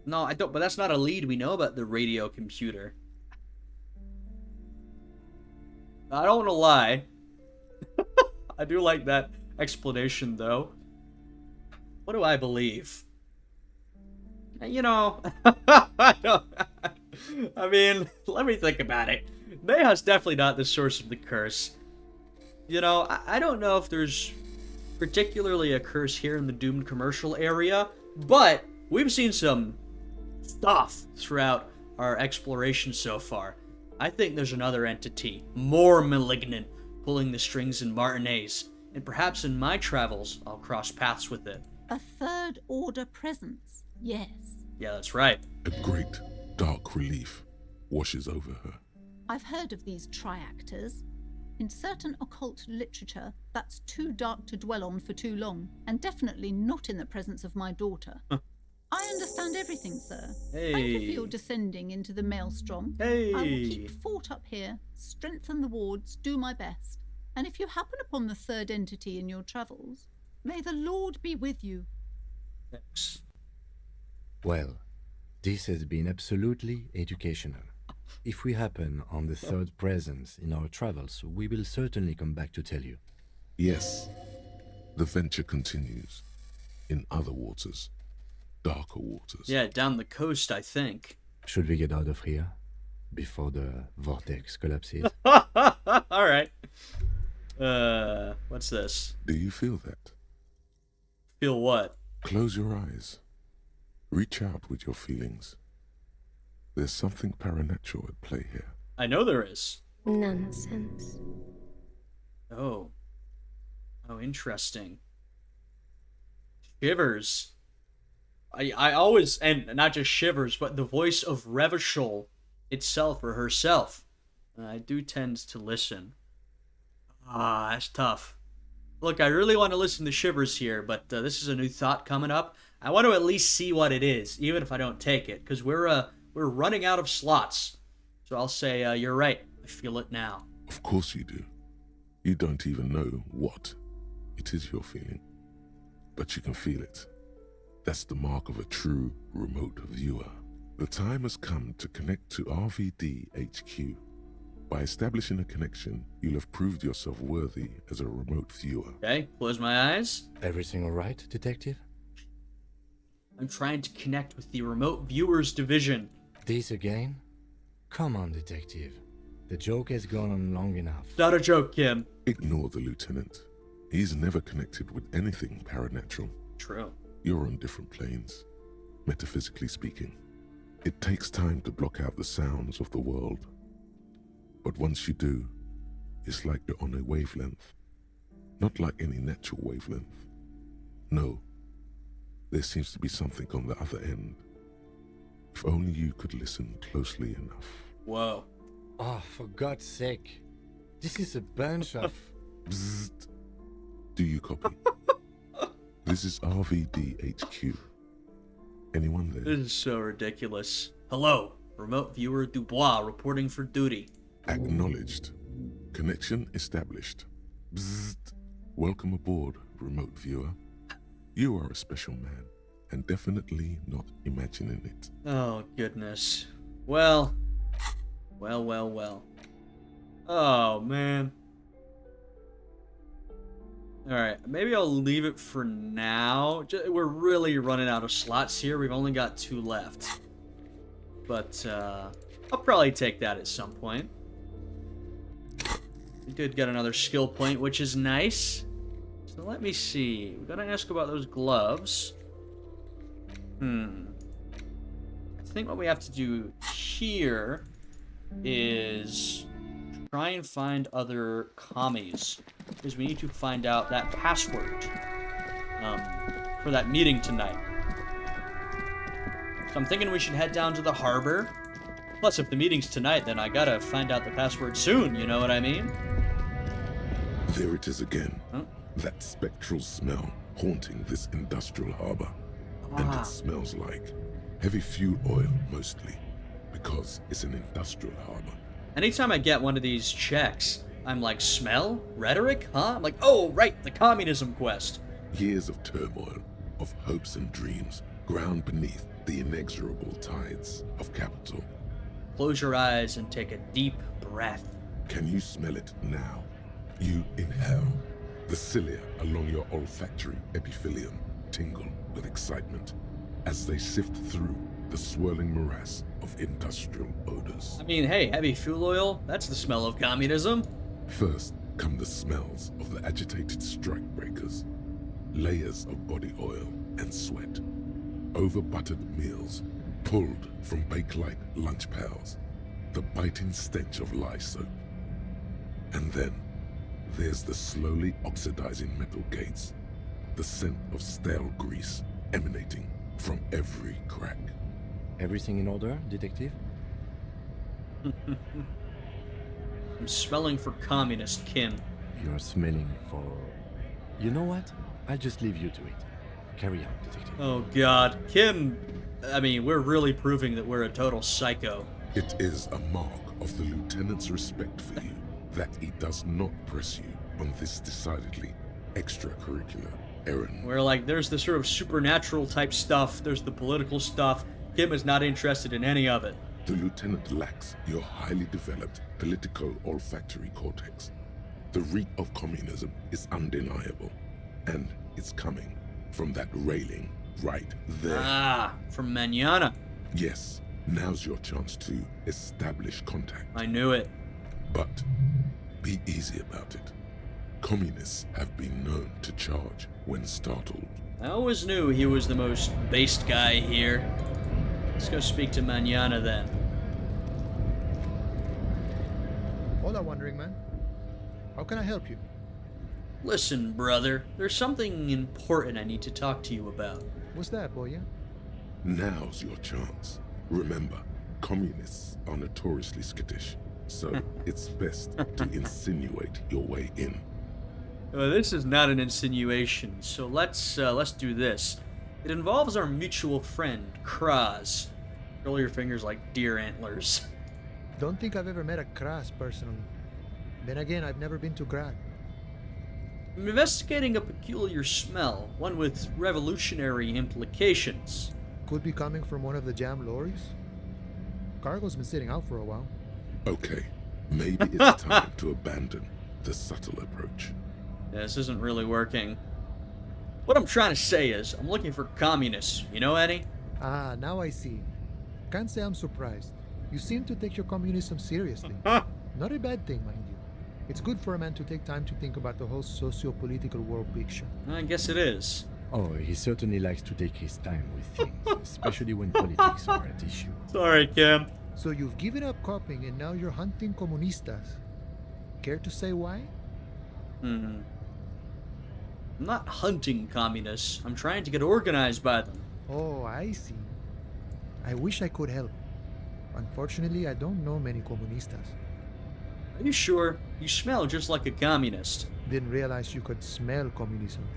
No, I don't, but that's not a lead. We know about the radio computer. I don't want to lie. I do like that explanation, though. What do I believe? I mean, let me think about it. Neha's definitely not the source of the curse. I don't know if there's particularly a curse here in the Doomed commercial area, but we've seen some stuff throughout our exploration so far. I think there's another entity, more malignant, pulling the strings in Martinez, and perhaps in my travels, I'll cross paths with it. A third order presence, yes. Yeah, that's right. A great dark relief washes over her. I've heard of these triactors. In certain occult literature, that's too dark to dwell on for too long, and definitely not in the presence of my daughter. I understand everything, sir. Hey. Thank you for your descending into the maelstrom. Hey. I will keep fort up here, strengthen the wards, do my best. And if you happen upon the third entity in your travels, may the Lord be with you. Thanks. Well, this has been absolutely educational. If we happen on the third presence in our travels, we will certainly come back to tell you. Yes, the venture continues in other waters, darker waters. Yeah, down the coast, I think. Should we get out of here before the vortex collapses? All right. What's this? Do you feel that? Feel what? Close your eyes. Reach out with your feelings. There's something paranatural at play here. I know there is. Nonsense. Oh, interesting. Shivers. I always, and not just Shivers, but the voice of Revachol itself or herself. I do tend to listen. That's tough. Look, I really want to listen to Shivers here, but this is a new thought coming up. I want to at least see what it is, even if I don't take it, because we're running out of slots. So I'll say, you're right. I feel it now. Of course you do. You don't even know what it is you're feeling, but you can feel it. That's the mark of a true remote viewer. The time has come to connect to RVD HQ. By establishing a connection, you'll have proved yourself worthy as a remote viewer. Okay, close my eyes. Everything all right, detective? I'm trying to connect with the remote viewers division. This again? Come on, detective. The joke has gone on long enough. Not a joke, Kim. Ignore the lieutenant. He's never connected with anything paranatural. True. You're on different planes, metaphysically speaking. It takes time to block out the sounds of the world. But once you do, it's like you're on a wavelength. Not like any natural wavelength. No. There seems to be something on the other end. If only you could listen closely enough. Whoa. Oh, for God's sake. This is a bunch of... Bzzzt. Do you copy? This is RVD HQ. Anyone there? This is so ridiculous. Hello, remote viewer Dubois reporting for duty. Acknowledged. Connection established. Bzzzt. Welcome aboard, remote viewer. You are a special man, and definitely not imagining it. Oh, goodness. Well. Oh, man. Alright, maybe I'll leave it for now. We're really running out of slots here. We've only got 2 left. But, I'll probably take that at some point. We did get another skill point, which is nice. So let me see. We gotta ask about those gloves. I think what we have to do here is try and find other commies, because we need to find out that password for that meeting tonight. So I'm thinking we should head down to the harbor. Plus, if the meeting's tonight, then I gotta find out the password soon, you know what I mean? There it is again. Huh? That spectral smell haunting this industrial harbor. And it smells like heavy fuel oil mostly, because it's an industrial harbor. Anytime I get one of these checks, I'm like, smell? Rhetoric? Huh? I'm like, oh, right, the communism quest. Years of turmoil, of hopes and dreams, ground beneath the inexorable tides of capital. Close your eyes and take a deep breath. Can you smell it now? You inhale. The cilia along your olfactory epithelium tingle with excitement as they sift through the swirling morass of industrial odors. I mean, hey, heavy fuel oil, that's the smell of communism. First come the smells of the agitated strikebreakers, layers of body oil and sweat, over-buttered meals pulled from bake-like lunch pails, the biting stench of lye soap. And then there's the slowly oxidizing metal gates, the scent of stale grease emanating from every crack. Everything in order, detective? I'm smelling for communist, Kim. You're smelling for... You know what? I'll just leave you to it. Carry on, detective. Oh, God. Kim, I mean, we're really proving that we're a total psycho. It is a mark of the lieutenant's respect for you that he does not press you on this decidedly extracurricular errand. Where, like, there's the sort of supernatural type stuff, there's the political stuff. Kim is not interested in any of it. The lieutenant lacks your highly developed political olfactory cortex. The reek of communism is undeniable, and it's coming from that railing right there. Ah, from Manana. Yes, now's your chance to establish contact. I knew it. But be easy about it. Communists have been known to charge when startled. I always knew he was the most based guy here. Let's go speak to Manana then. Hola, Wandering Man. How can I help you? Listen, brother, there's something important I need to talk to you about. What's that, boy? Now's your chance. Remember, communists are notoriously skittish, so it's best to insinuate your way in. This is not an insinuation, so let's do this. It involves our mutual friend, Kraz. Curl your fingers like deer antlers. Don't think I've ever met a Kras personally. Then again, I've never been to Grad. I'm investigating a peculiar smell, one with revolutionary implications. Could be coming from one of the jam lorries. cargo's been sitting out for a while. Okay, maybe it's time to abandon the subtle approach. Yeah, this isn't really working. What I'm trying to say is, I'm looking for communists. You know any? Ah, now I see. Can't say I'm surprised. You seem to take your communism seriously. Not a bad thing, mind you. It's good for a man to take time to think about the whole socio-political world picture. I guess it is. Oh, he certainly likes to take his time with things, especially when politics are at issue. Sorry, Kim. So you've given up copying and now you're hunting comunistas. Care to say why? I'm not hunting communists. I'm trying to get organized by them. Oh, I see. I wish I could help. Unfortunately, I don't know many comunistas. Are you sure? You smell just like a communist. Didn't realize you could smell communism.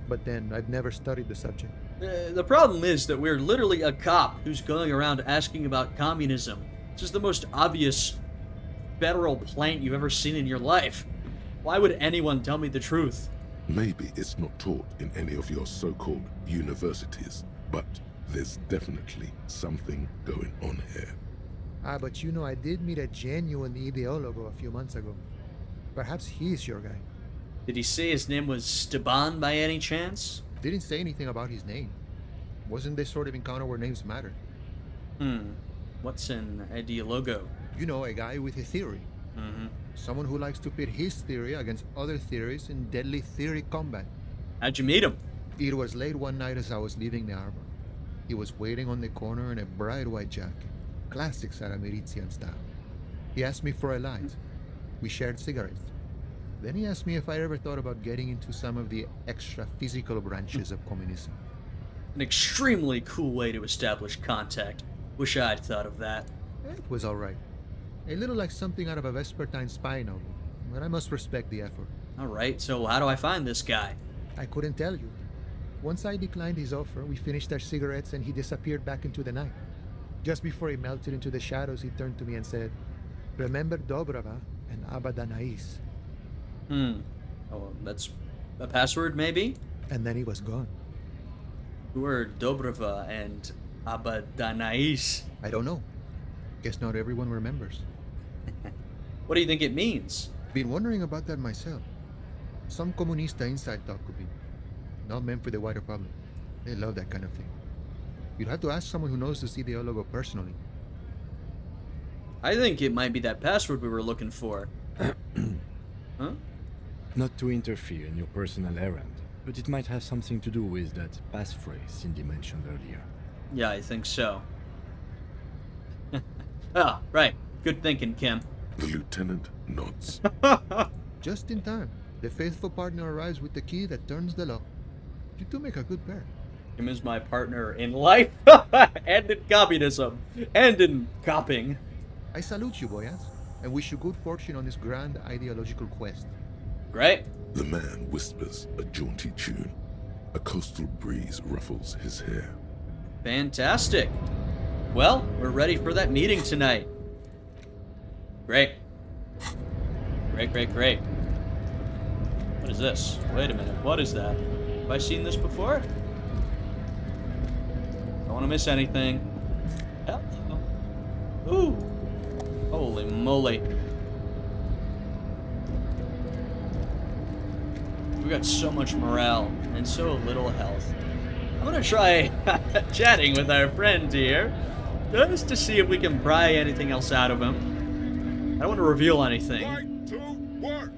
But then, I've never studied the subject. The problem is that we're literally a cop who's going around asking about communism. This is the most obvious federal plant you've ever seen in your life. Why would anyone tell me the truth? Maybe it's not taught in any of your so-called universities, but there's definitely something going on here. Ah, but you know, I did meet a genuine ideologo a few months ago. Perhaps he's your guy. Did he say his name was Steban by any chance? Didn't say anything about his name. Wasn't this sort of encounter where names matter? What's an ideologo? You know, a guy with a theory. Someone who likes to pit his theory against other theories in deadly theory combat. How'd you meet him? It was late one night as I was leaving the arbor. He was waiting on the corner in a bright white jacket. Classic Saramirizian style. He asked me for a light. We shared cigarettes. Then he asked me if I ever thought about getting into some of the extra physical branches of communism. An extremely cool way to establish contact. Wish I'd thought of that. It was alright. A little like something out of a Vespertine spy novel, but I must respect the effort. Alright, so how do I find this guy? I couldn't tell you. Once I declined his offer, we finished our cigarettes and he disappeared back into the night. Just before he melted into the shadows, he turned to me and said, "Remember Dobrava and Abadanais." Oh, that's a password, maybe? And then he was gone. Who are Dobrava and Abadanais? I don't know. Guess not everyone remembers. What do you think it means? Been wondering about that myself. Some comunista inside talk could be. Not meant for the wider public. They love that kind of thing. You'd have to ask someone who knows this ideologo personally. I think it might be that password we were looking for. Huh? Not to interfere in your personal errand, but it might have something to do with that passphrase Cindy mentioned earlier. Yeah, I think so. Ah, right. Good thinking, Kim. The lieutenant nods. Just in time. The faithful partner arrives with the key that turns the lock. You two make a good pair. Kim is my partner in life, and in communism, and in copying. I salute you, boyas, and wish you good fortune on this grand ideological quest. Great. The man whispers a jaunty tune. A coastal breeze ruffles his hair. Fantastic. Well, we're ready for that meeting tonight. Great. Great. What is this? Wait a minute. What is that? Have I seen this before? Don't want to miss anything. Hello. Ooh. Holy moly. We got so much morale and so little health. I'm gonna try chatting with our friend here, just to see if we can pry anything else out of him. I don't want to reveal anything. Right to work!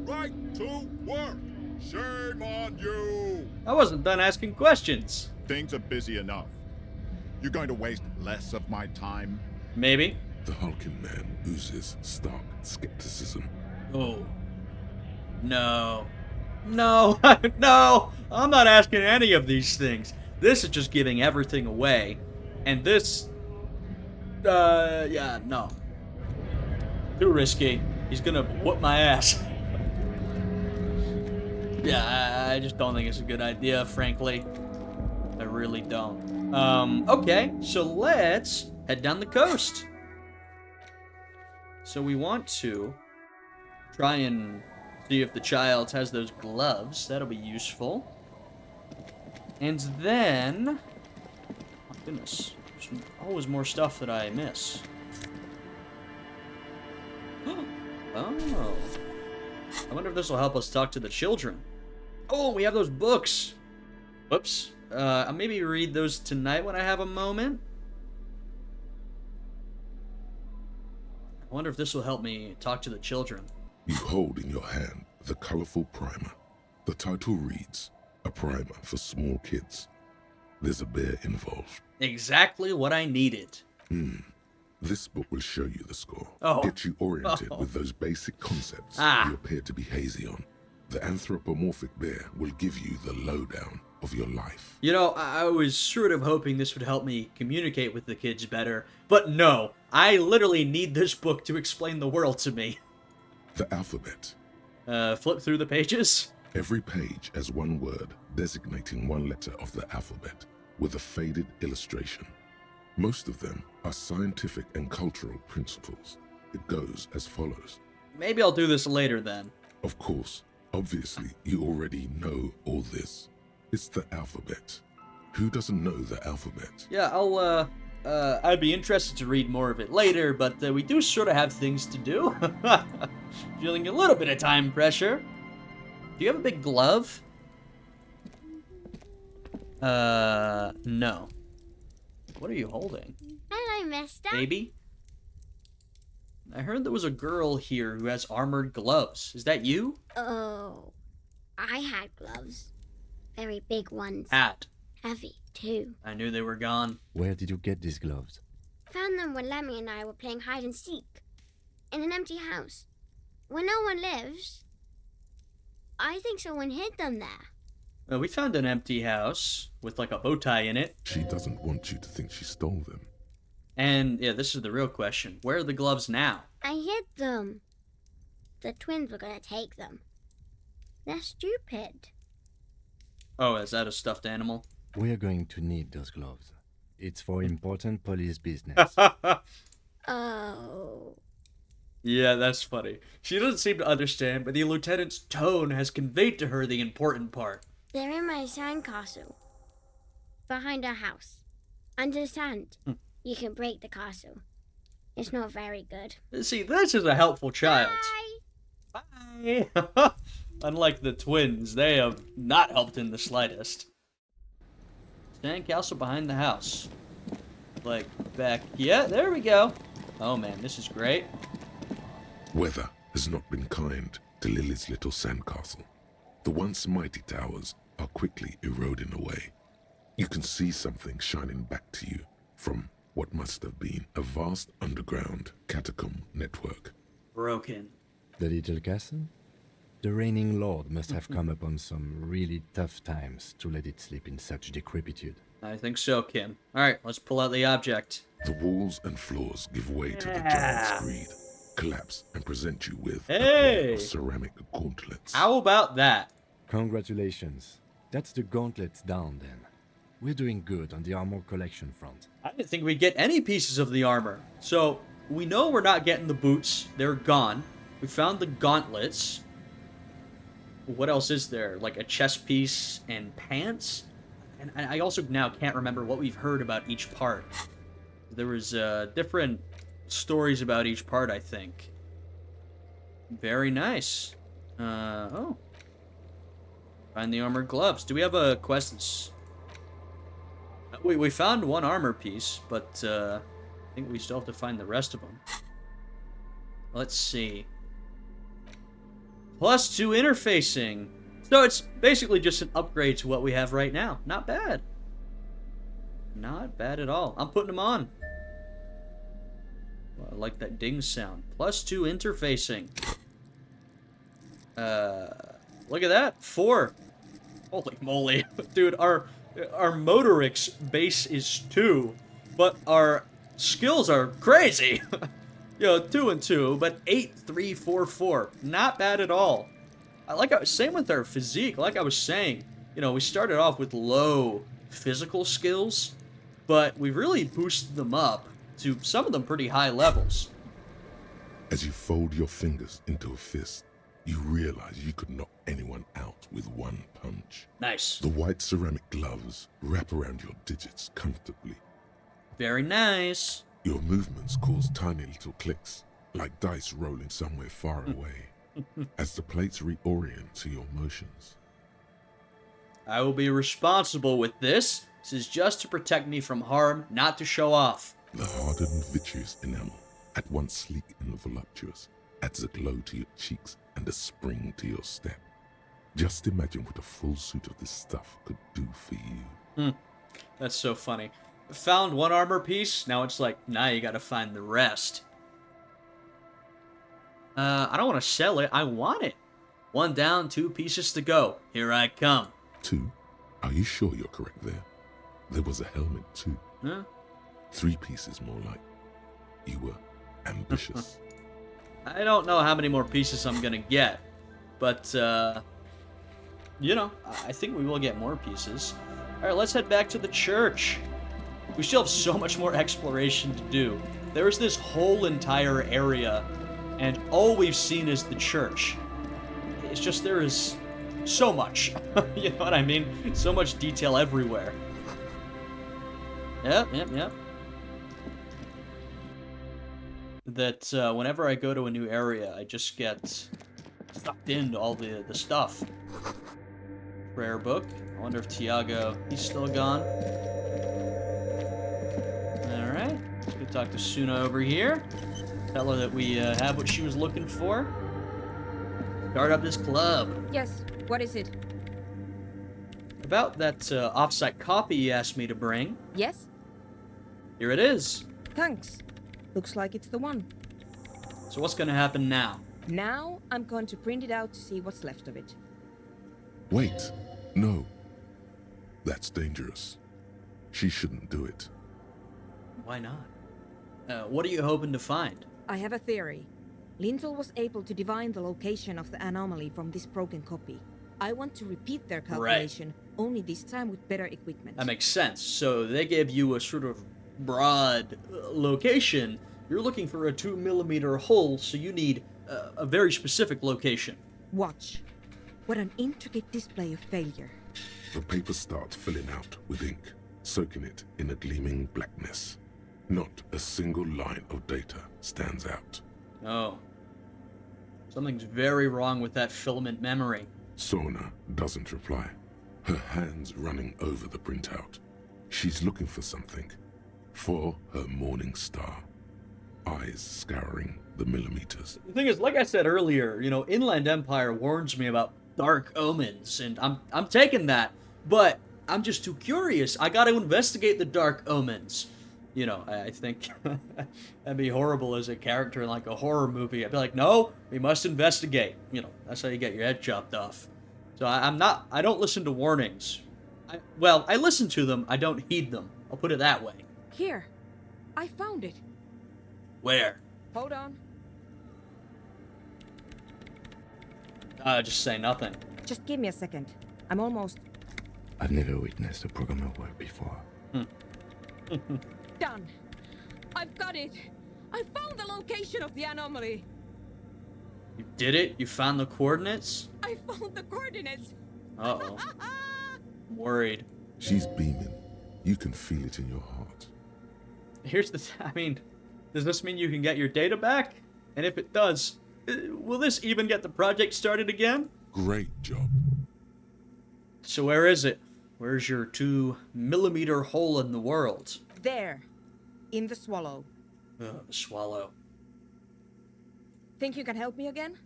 Right to work! Shame on you! I wasn't done asking questions. Things are busy enough. You're going to waste less of my time? Maybe. The hulking man oozes stark skepticism. Oh. No. No. No! I'm not asking any of these things. This is just giving everything away. And this... yeah, no. Too risky. He's gonna whoop my ass. Yeah, I just don't think it's a good idea, frankly. I really don't. Okay, so let's head down the coast. So we want to try and see if the child has those gloves. That'll be useful. And then... Oh, goodness. There's always more stuff that I miss. Oh. I wonder if this will help us talk to the children. Oh, we have those books. Whoops. I'll maybe read those tonight when I have a moment. I wonder if this will help me talk to the children. You hold in your hand the colorful primer. The title reads, "A primer for small kids." There's a bear involved. Exactly what I needed. This book will show you the score. Oh. Get you oriented with those basic concepts you appear to be hazy on. The anthropomorphic bear will give you the lowdown of your life. You know, I was sort of hoping this would help me communicate with the kids better, but no, I literally need this book to explain the world to me. The alphabet. Flip through the pages? Every page has one word designating one letter of the alphabet with a faded illustration. Most of them are scientific and cultural principles. It goes as follows. Maybe I'll do this later then. Of course, obviously, you already know all this. It's the alphabet. Who doesn't know the alphabet? Yeah, I'd be interested to read more of it later, but we do sort of have things to do. Feeling a little bit of time pressure. Do you have a big glove? No. What are you holding? Hello, mister. Baby? I heard there was a girl here who has armored gloves. Is that you? Oh, I had gloves. Very big ones. Had. Heavy, too. I knew they were gone. Where did you get these gloves? Found them when Lemmy and I were playing hide and seek. In an empty house. Where no one lives. I think someone hid them there. We found an empty house with like a bow tie in it. She doesn't want you to think she stole them. And yeah, this is the real question. Where are the gloves now? I hid them. The twins were gonna take them. They're stupid. Oh, is that a stuffed animal? We're going to need those gloves. It's for important police business. Oh. Yeah, that's funny. She doesn't seem to understand, but the lieutenant's tone has conveyed to her the important part. They're in my sandcastle. Behind our house. Under the sand. You can break the castle. It's not very good. See, this is a helpful child. Bye! Bye! Unlike the twins, they have not helped in the slightest. Sandcastle behind the house. Like, back... Yeah, there we go. Oh man, this is great. Weather has not been kind to Lily's little sandcastle. The once mighty towers are quickly eroding away. You can see something shining back to you from what must have been a vast underground catacomb network. Broken. The little castle? The reigning lord must have come upon some really tough times to let it sleep in such decrepitude. I think so, Kim. Alright, let's pull out the object. The walls and floors give way to the giant's greed, collapse and present you with a Hey! pair of ceramic gauntlets. How about that? Congratulations. That's the gauntlets down then. We're doing good on the armor collection front. I didn't think we'd get any pieces of the armor. So, we know we're not getting the boots. They're gone. We found the gauntlets. What else is there? Like a chest piece and pants? And I also now can't remember what we've heard about each part. There was different stories about each part, I think. Very nice. Oh. Find the armored gloves. Do we have a quest that's... We found one armor piece, but I think we still have to find the rest of them. Let's see. +2 interfacing. So it's basically just an upgrade to what we have right now. Not bad. Not bad at all. I'm putting them on. Well, I like that ding sound. +2 interfacing. Look at that. 4. Holy moly. Dude, our Motorix base is 2, but our skills are crazy. You know, 2 and 2, but 8, 3, 4, 4. Not bad at all. Like I was saying with our physique, like I was saying, you know, we started off with low physical skills, but we really boosted them up to some of them pretty high levels. As you fold your fingers into a fist, you realize you could knock anyone out with one punch. Nice. The white ceramic gloves wrap around your digits comfortably. Very nice. Your movements cause tiny little clicks, like dice rolling somewhere far away, as the plates reorient to your motions. I will be responsible with this. This is just to protect me from harm, not to show off. The hardened vitreous enamel, at once sleek and voluptuous, adds a glow to your cheeks and a spring to your step. Just imagine what a full suit of this stuff could do for you. That's so funny. Found one armor piece, now it's like, now you gotta find the rest. I don't want to sell it, I want it. 1 down, 2 pieces to go. Here I come. 2? Are you sure you're correct there? There was a helmet too. Huh? 3 pieces more like. You were ambitious. I don't know how many more pieces I'm gonna get, but, you know, I think we will get more pieces. Alright, let's head back to the church. We still have so much more exploration to do. There's this whole entire area, and all we've seen is the church. It's just there is so much. You know what I mean? So much detail everywhere. Yep. That whenever I go to a new area, I just get sucked into all the stuff. Prayer book. I wonder if Tiago, he's still gone. Alright. Let's go talk to Suna over here. Tell her that we have what she was looking for. Start up this club. Yes, what is it? About that offsite copy you asked me to bring. Yes? Here it is. Thanks. Looks like it's the one. So what's going to happen now? Now I'm going to print it out to see what's left of it. Wait, no. That's dangerous. She shouldn't do it. Why not? What are you hoping to find? I have a theory. Lintel was able to divine the location of the anomaly from this broken copy. I want to repeat their calculation, only this time with better equipment. That makes sense. So they gave you a sort of broad location. You're looking for a 2mm hole, so you need a very specific location. Watch. What an intricate display of failure. The paper starts filling out with ink, soaking it in a gleaming blackness. Not a single line of data stands out. Oh. Something's very wrong with that filament memory. Sona doesn't reply, her hands running over the printout. She's looking for something. For her morning star. Eyes scouring the millimeters. The thing is, like I said earlier, you know, Inland Empire warns me about dark omens, and I'm taking that, but I'm just too curious. I gotta investigate the dark omens. You know, I think that'd be horrible as a character in like a horror movie. I'd be like, no, we must investigate. You know, that's how you get your head chopped off. So I don't listen to warnings. I listen to them, I don't heed them. I'll put it that way. Here. I found it. Where? Hold on. Just say nothing. Just give me a second. I'm almost I've never witnessed a programmer work before. done. I've got it. I found the location of the anomaly. You did it? You found the coordinates? I found the coordinates. Uh-oh. I'm worried. She's beaming. You can feel it in your heart. Here's the I mean, does this mean you can get your data back? And if it does, will this even get the project started again? Great job. So where is it? Where's your 2mm hole in the world? There. In the swallow. The swallow. Think you can help me again?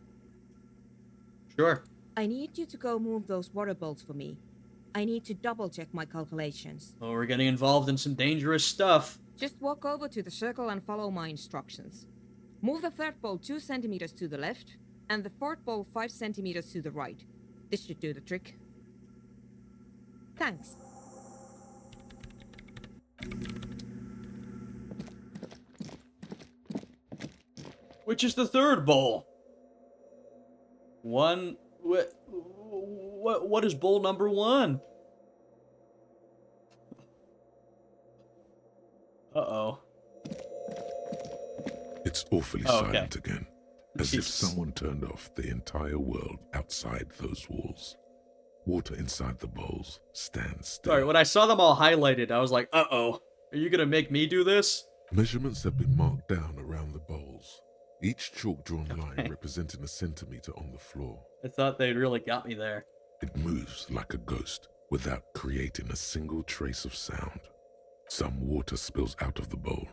Sure. I need you to go move those water bolts for me. I need to double check my calculations. Oh, we're getting involved in some dangerous stuff. Just walk over to the circle and follow my instructions. Move the third bolt 2 centimeters to the left, and the fourth bolt 5 centimeters to the right. This should do the trick. Thanks. Which is the third bowl? What is bowl number 1? Uh-oh. It's awfully Oh, okay. silent again. As if Jesus. someone turned off the entire world outside those walls. Water inside the bowls stands still. Sorry, when I saw them all highlighted, I was like, uh-oh. Are you gonna make me do this? Measurements have been marked down around the bowls, each chalk-drawn line representing a centimeter on the floor. I thought they'd really got me there. It moves like a ghost without creating a single trace of sound. Some water spills out of the bowl,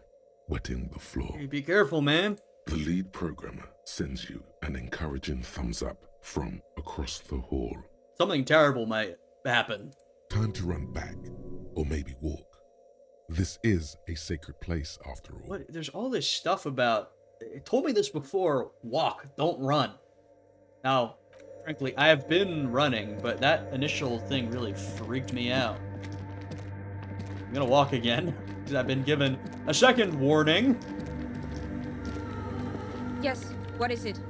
wetting the floor. Hey, be careful, man. The lead programmer sends you an encouraging thumbs up from across the hall. Something terrible might happen. Time to run back, or maybe walk. This is a sacred place, after all. What? There's all this stuff about... It told me this before. Walk, don't run. Now, frankly, I have been running, but that initial thing really freaked me out. I'm gonna walk again, because I've been given a second warning. Yes, what is it?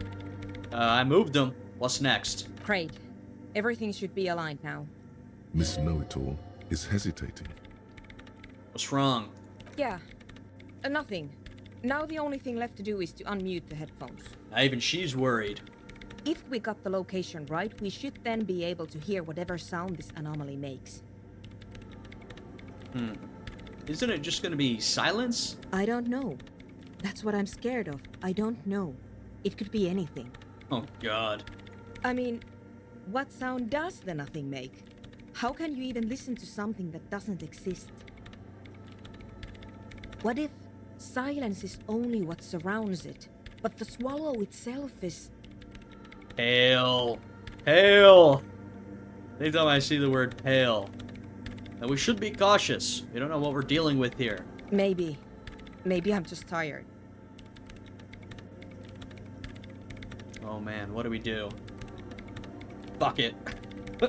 I moved them. What's next? Great. Everything should be aligned now. Miss Know-It-All is hesitating. What's wrong? Yeah, nothing. Now the only thing left to do is to unmute the headphones. Even she's worried. If we got the location right, we should then be able to hear whatever sound this anomaly makes. Isn't it just gonna be silence? I don't know. That's what I'm scared of. I don't know. It could be anything. Oh, God. I mean, what sound does the nothing make? How can you even listen to something that doesn't exist? What if silence is only what surrounds it, but the swallow itself is... Pale. Pale. Anytime I see the word pale. And we should be cautious. We don't know what we're dealing with here. Maybe. Maybe I'm just tired. Oh man, what do we do? Fuck it.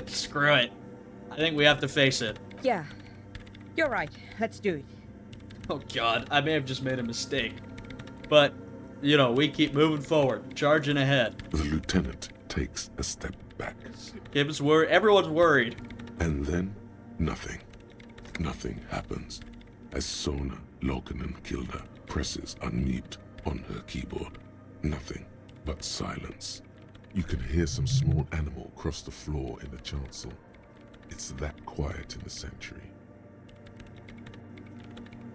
Screw it. I think we have to face it. Yeah. You're right. Let's do it. Oh god, I may have just made a mistake. But, you know, we keep moving forward, charging ahead. The lieutenant takes a step back. Gibbs worried. Everyone's worried. And then, nothing. Nothing happens as Sona Lokanen-Kilda presses unmute on her keyboard. Nothing but silence. You can hear some small animal cross the floor in the chancel. It's that quiet in the sanctuary.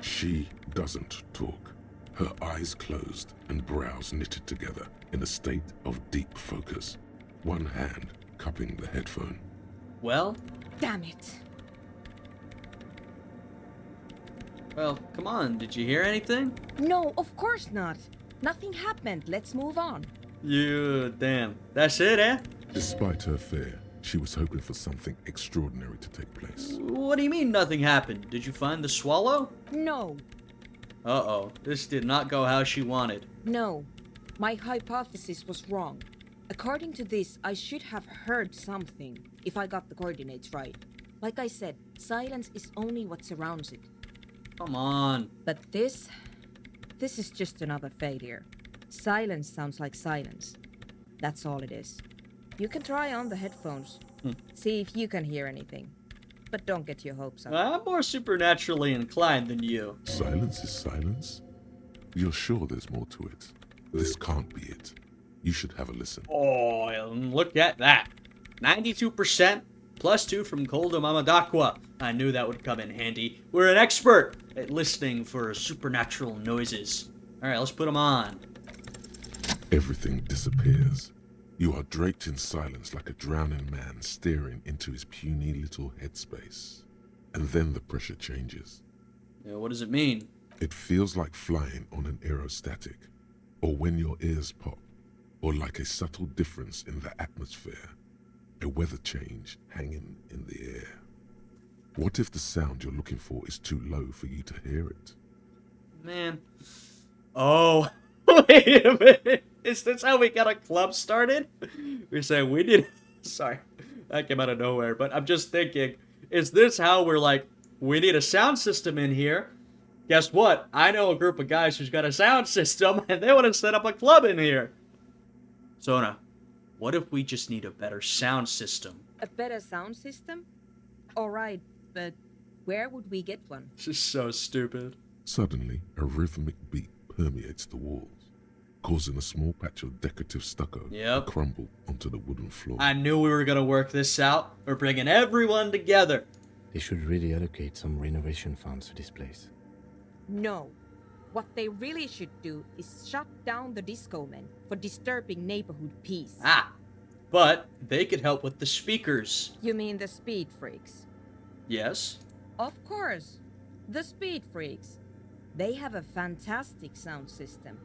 She doesn't talk. Her eyes closed and brows knitted together in a state of deep focus. One hand cupping the headphone. Well? Damn it. Well, come on, did you hear anything? No, of course not. Nothing happened. Let's move on. You, damn. That's it, eh? Despite her fear, she was hoping for something extraordinary to take place. What do you mean nothing happened? Did you find the swallow? No. Uh-oh. This did not go how she wanted. No. My hypothesis was wrong. According to this, I should have heard something, if I got the coordinates right. Like I said, silence is only what surrounds it. Come on. But this is just another failure. Silence sounds like silence. That's all it is. You can try on the headphones. See if you can hear anything. But don't get your hopes up. I'm more supernaturally inclined than you. Silence is silence? You're sure there's more to it? This can't be it. You should have a listen. Oh, look at that. 92%, +2 from Colda Mamadakwa. I knew that would come in handy. We're an expert at listening for supernatural noises. Alright, let's put them on. Everything disappears. You are draped in silence like a drowning man staring into his puny little headspace. And then the pressure changes. Yeah, what does it mean? It feels like flying on an aerostatic, or when your ears pop, or like a subtle difference in the atmosphere, a weather change hanging in the air. What if the sound you're looking for is too low for you to hear it? Man. Oh, wait a minute. Is this how we got a club started? We're saying we need... Sorry, that came out of nowhere, but I'm just thinking, is this how we're like, we need a sound system in here? Guess what? I know a group of guys who's got a sound system, and they want to set up a club in here. Sona, what if we just need a better sound system? A better sound system? Alright, but where would we get one? This is so stupid. Suddenly, a rhythmic beat permeates the walls, causing a small patch of decorative stucco to crumble onto the wooden floor. I knew we were going to work this out. We're bringing everyone together. They should really allocate some renovation funds to this place. No. What they really should do is shut down the disco men for disturbing neighborhood peace. Ah, but they could help with the speakers. You mean the speed freaks? Yes. Of course. The speed freaks. They have a fantastic sound system.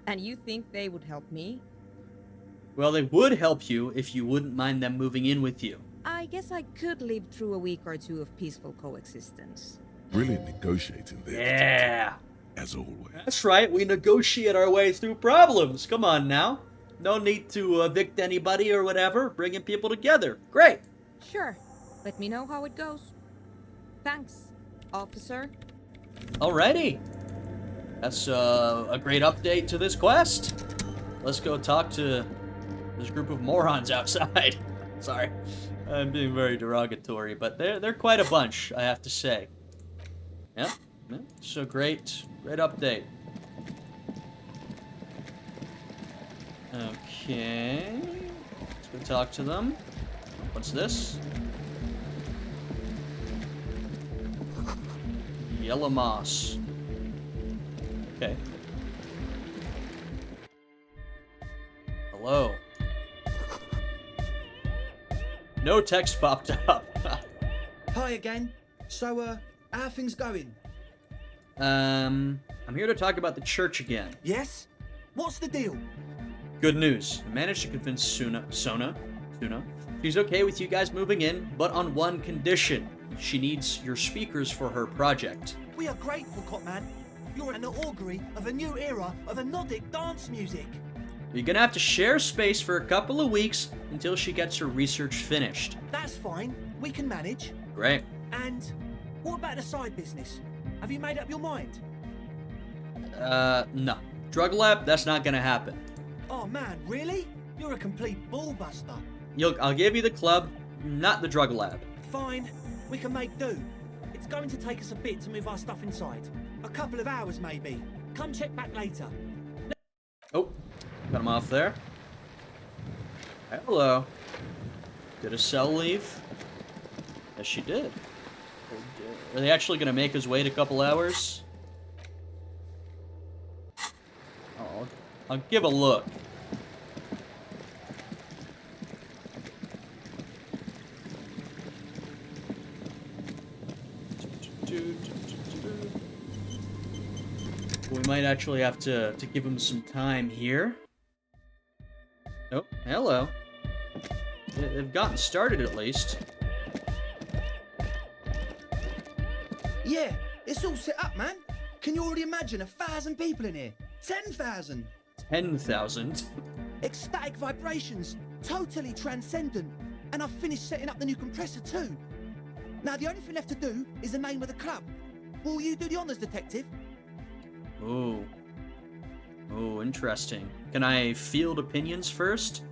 And you think they would help me? Well, they would help you if you wouldn't mind them moving in with you. I guess I could live through a week or two of peaceful coexistence. Brilliant negotiating there, Yeah. as always. That's right, we negotiate our way through problems. Come on now. No need to evict anybody or whatever. Bringing people together. Great. Sure. Let me know how it goes. Thanks, officer. Alrighty. That's a great update to this quest. Let's go talk to this group of morons outside. Sorry, I'm being very derogatory, but they're quite a bunch, I have to say. Yeah, so great update. Okay, let's go talk to them. What's this? Yellow moss. Okay. Hello. No text popped up. Hi again. So, how are things going? I'm here to talk about the church again. Yes? What's the deal? Good news. I managed to convince Suna. She's okay with you guys moving in, but on one condition. She needs your speakers for her project. We are grateful, Cotman. You're an augury of a new era of Anodic dance music. You're gonna have to share space for a couple of weeks until she gets her research finished. That's fine. We can manage. Great. And what about the side business? Have you made up your mind? No. Drug lab, that's not gonna happen. Oh man, really? You're a complete ballbuster. I'll give you the club, not the drug lab. Fine. We can make do. It's going to take us a bit to move our stuff inside. A couple of hours, maybe. Come check back later. Oh, got him off there. Hello. Did a cell leave? Yes, she did. Are they actually going to make us wait a couple hours? Oh, I'll give a look. We might actually have to give him some time here. Oh, hello. They've gotten started at least. Yeah, it's all set up, man. Can you already imagine 1,000 people in here? 10,000. 10,000? Ecstatic vibrations, totally transcendent. And I've finished setting up the new compressor too. Now the only thing left to do is the name of the club. Will you do the honors, detective? Oh. Oh, interesting. Can I field opinions first?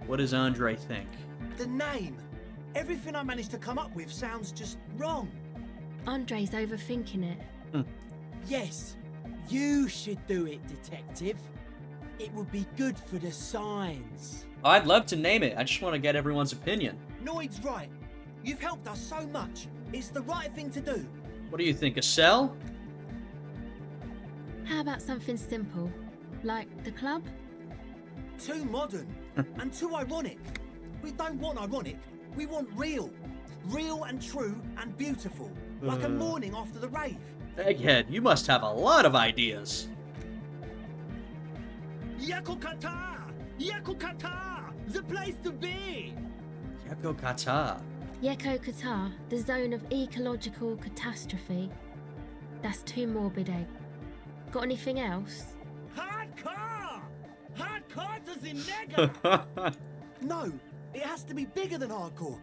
What does Andre think? The name. Everything I managed to come up with sounds just wrong. Andre's overthinking it. Yes, you should do it, detective. It would be good for the signs. I'd love to name it. I just want to get everyone's opinion. Noid's right. You've helped us so much. It's the right thing to do. What do you think, a cell? How about something simple? Like the club? Too modern and too ironic. We don't want ironic. We want real. Real and true and beautiful. Like a morning after the rave. Egghead, you must have a lot of ideas. Yakokata! Yakokata! The place to be! Yakokata. Yeko Qatar, the zone of ecological catastrophe. That's too morbid, Egg. Got anything else? Hardcore! Hardcore does in mega! No, it has to be bigger than hardcore.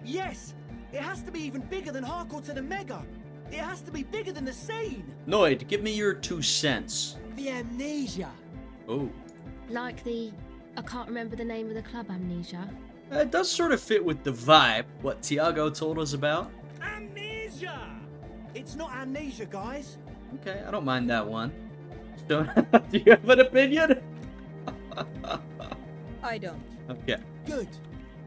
Yes, it has to be even bigger than hardcore to the mega. It has to be bigger than the scene. Noid, give me your 2 cents. The amnesia. Oh. Like I can't remember the name of the club, Amnesia. It does sort of fit with the vibe, what Tiago told us about. Amnesia! It's not amnesia, guys. Okay, I don't mind that one. Do you have an opinion? I don't. Okay. Good.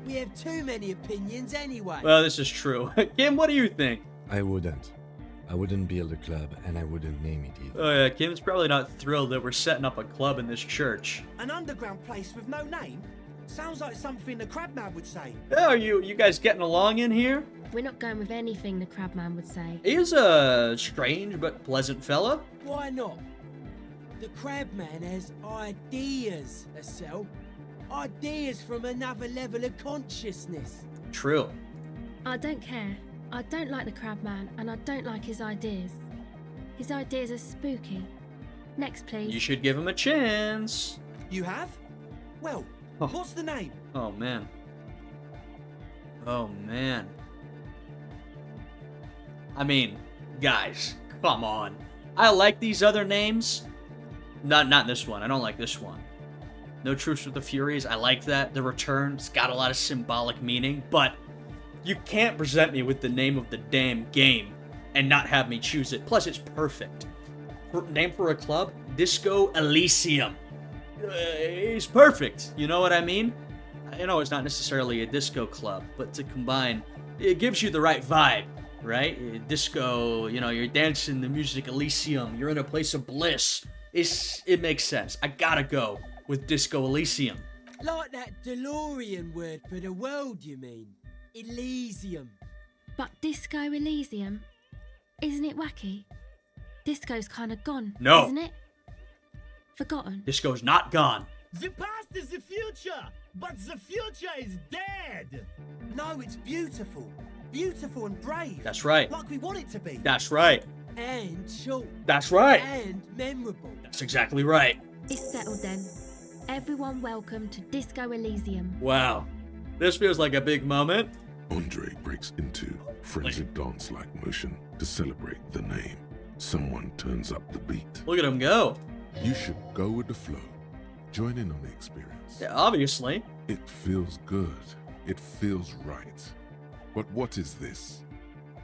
We have too many opinions anyway. Well, this is true. Kim, what do you think? I wouldn't. I wouldn't build a club, and I wouldn't name it either. Oh yeah, Kim's probably not thrilled that we're setting up a club in this church. An underground place with no name? Sounds like something the Crabman would say. Oh, are you guys getting along in here? We're not going with anything the Crabman would say. He is a strange but pleasant fella. Why not? The Crabman has ideas, Estelle. Ideas from another level of consciousness. True. I don't care. I don't like the Crabman, and I don't like his ideas. His ideas are spooky. Next, please. You should give him a chance. You have? Well, what's the name? Oh, man. Oh, man. I mean, guys, come on. I like these other names. Not this one. I don't like this one. No Truce with the Furies. I like that. The Return. It's got a lot of symbolic meaning, but you can't present me with the name of the damn game and not have me choose it. Plus, it's perfect. Name for a club? Disco Elysium. It's perfect. You know what I mean? I know it's not necessarily a disco club, but to combine, it gives you the right vibe, right? Disco, you know, you're dancing the music Elysium. You're in a place of bliss. It makes sense. I gotta go with Disco Elysium. Like that DeLorean word for the world, you mean? Elysium. But Disco Elysium? Isn't it wacky? Disco's kind of gone, No. isn't it? Forgotten. Disco's not gone. The past is the future, but the future is dead. No, it's beautiful. Beautiful and brave. That's right. Like we want it to be. That's right. And short. That's right. And memorable. That's exactly right. It's settled then. Everyone welcome to Disco Elysium. Wow. This feels like a big moment. Andre breaks into frenzied dance-like motion to celebrate the name. Someone turns up the beat. Look at him go. You should go with the flow. Join in on the experience. Yeah, obviously. It feels good. It feels right. But what is this?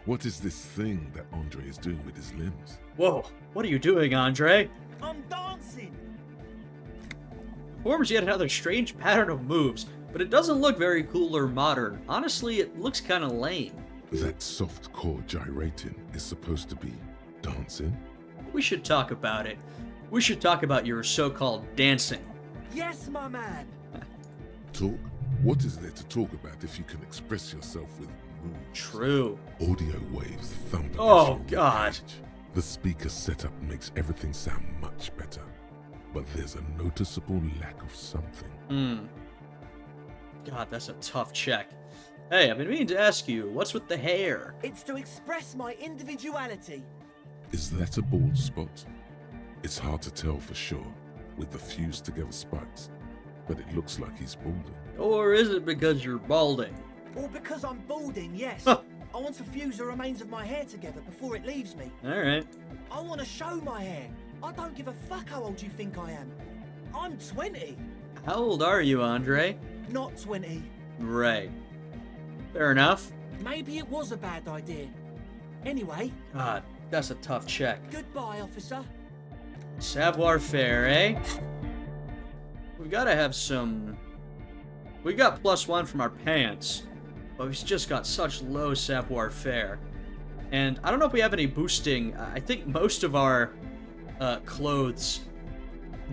What is this thing that Andre is doing with his limbs? Whoa. What are you doing, Andre? I'm dancing. Performs yet another strange pattern of moves, but it doesn't look very cool or modern. Honestly, it looks kind of lame. That soft core gyrating is supposed to be dancing? We should talk about it. We should talk about your so-called dancing. Yes, my man. Talk? What is there to talk about if you can express yourself with moves? True. Audio waves thump against Oh, your God. ribcage. The speaker setup makes everything sound much better. But there's a noticeable lack of something. God, that's a tough check. Hey, I've been meaning to ask you, what's with the hair? It's to express my individuality. Is that a bald spot? It's hard to tell for sure with the fused together spikes, but it looks like he's balding. Or is it because you're balding? Or because I'm balding, yes. Huh. I want to fuse the remains of my hair together before it leaves me. Alright. I want to show my hair. I don't give a fuck how old you think I am. I'm 20. How old are you, Andre? Not 20. Right. Fair enough. Maybe it was a bad idea. Anyway, God, that's a tough check. goodbye, officer. Savoir-faire, eh? We gotta have some... We got +1 from our pants, but we've just got such low savoir-faire. And I don't know if we have any boosting. I think most of our clothes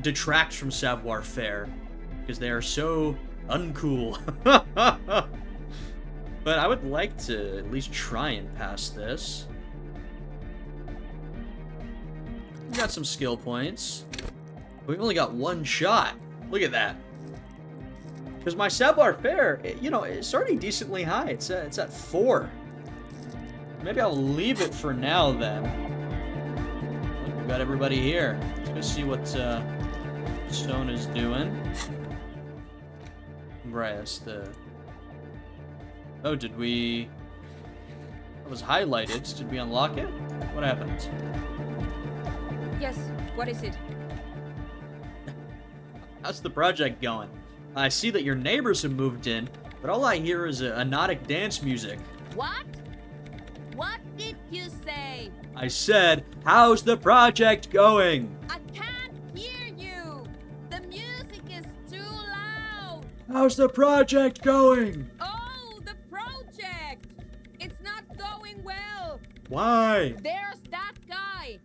detract from savoir-faire because they are so uncool. But I would like to at least try and pass this. We got some skill points. We've only got one shot. Look at that. Because my savoir-faire, you know, it's already decently high. It's at 4. Maybe I'll leave it for now then. Look, we've got everybody here. Let's go see what Stone is doing. Right, that's the... Oh, did we... That was highlighted. Did we unlock it? What happened? Yes, what is it? How's the project going? I see that your neighbors have moved in, but all I hear is Anodic dance music. What? What did you say? I said, how's the project going? I can't hear you. The music is too loud. How's the project going? Oh, the project. It's not going well. Why? There's that guy!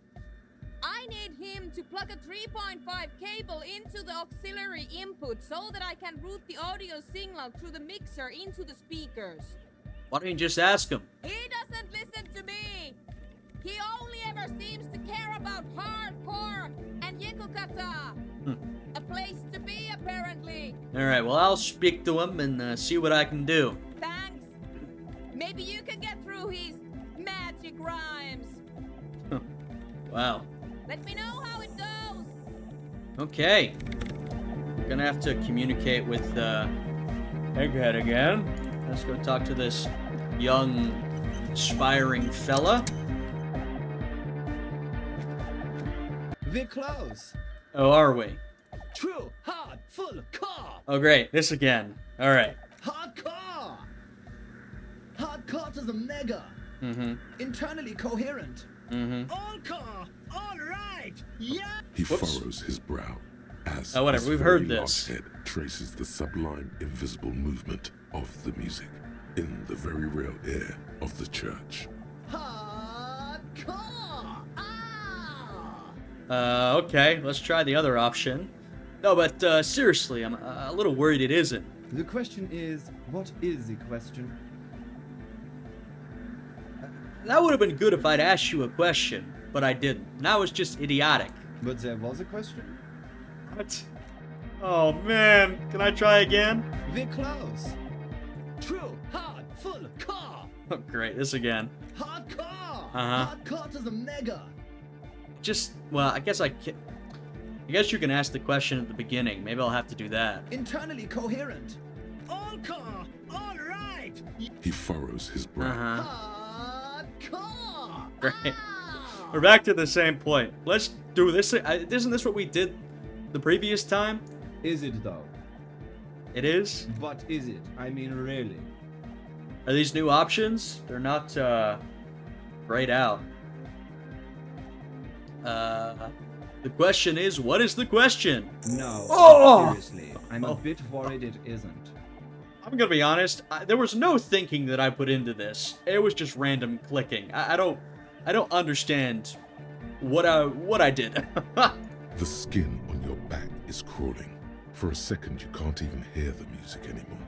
I need him to plug a 3.5 cable into the auxiliary input so that I can route the audio signal through the mixer into the speakers. Why don't you just ask him? He doesn't listen to me! He only ever seems to care about hardcore and yekukata. A place to be, apparently. Alright, well, I'll speak to him and see what I can do. Thanks. Maybe you can get through his magic rhymes. Wow. Let me know how it goes. Okay. We're gonna have to communicate with Egghead again. Let's go talk to this young, aspiring fella. We're close. Oh, are we? True, hard, full, car. Oh, great. This again. Alright. Hardcore. Hardcore to the mega. Mm-hmm. Internally coherent. Mm-hmm. All car. All right. Yeah. He Whoops. furrows his brow as Oh, whatever, his we've heard very this. large head traces the sublime, invisible movement of the music in the very real air of the church. Hardcore. Okay. Let's try the other option. No, but seriously, I'm a little worried it isn't. The question is, what is the question? That would have been good if I'd asked you a question, but I didn't. Now it's just idiotic. But there was a question. What? Oh, man. Can I try again? We're close. True, hard, full, car. Oh, great. This again. Hardcore. Uh-huh. Hardcore to the mega. Just, well, I guess I guess you can ask the question at the beginning. Maybe I'll have to do that. Internally coherent. All car. All right. He furrows his brow. Uh-huh. Hardcore. Great. We're back to the same point. Let's do this. Isn't this what we did the previous time? Is it though? It is? But is it? I mean, really? Are these new options? They're not, grayed out. The question is, what is the question? No. Oh! Seriously, I'm a bit worried it isn't. I'm gonna be honest. There was no thinking that I put into this. It was just random clicking. I don't understand what I did. The skin on your back is crawling. For a second, you can't even hear the music anymore.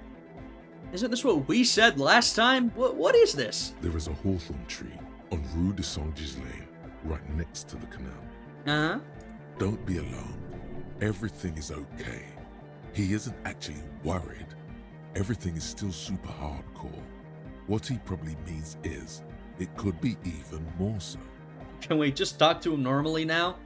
Isn't this what we said last time? What is this? There is a hawthorn tree on Rue de Saint-Gislain, right next to the canal. Uh-huh. Don't be alarmed. Everything is okay. He isn't actually worried. Everything is still super hardcore. What he probably means is, it could be even more so. Can we just talk to him normally now?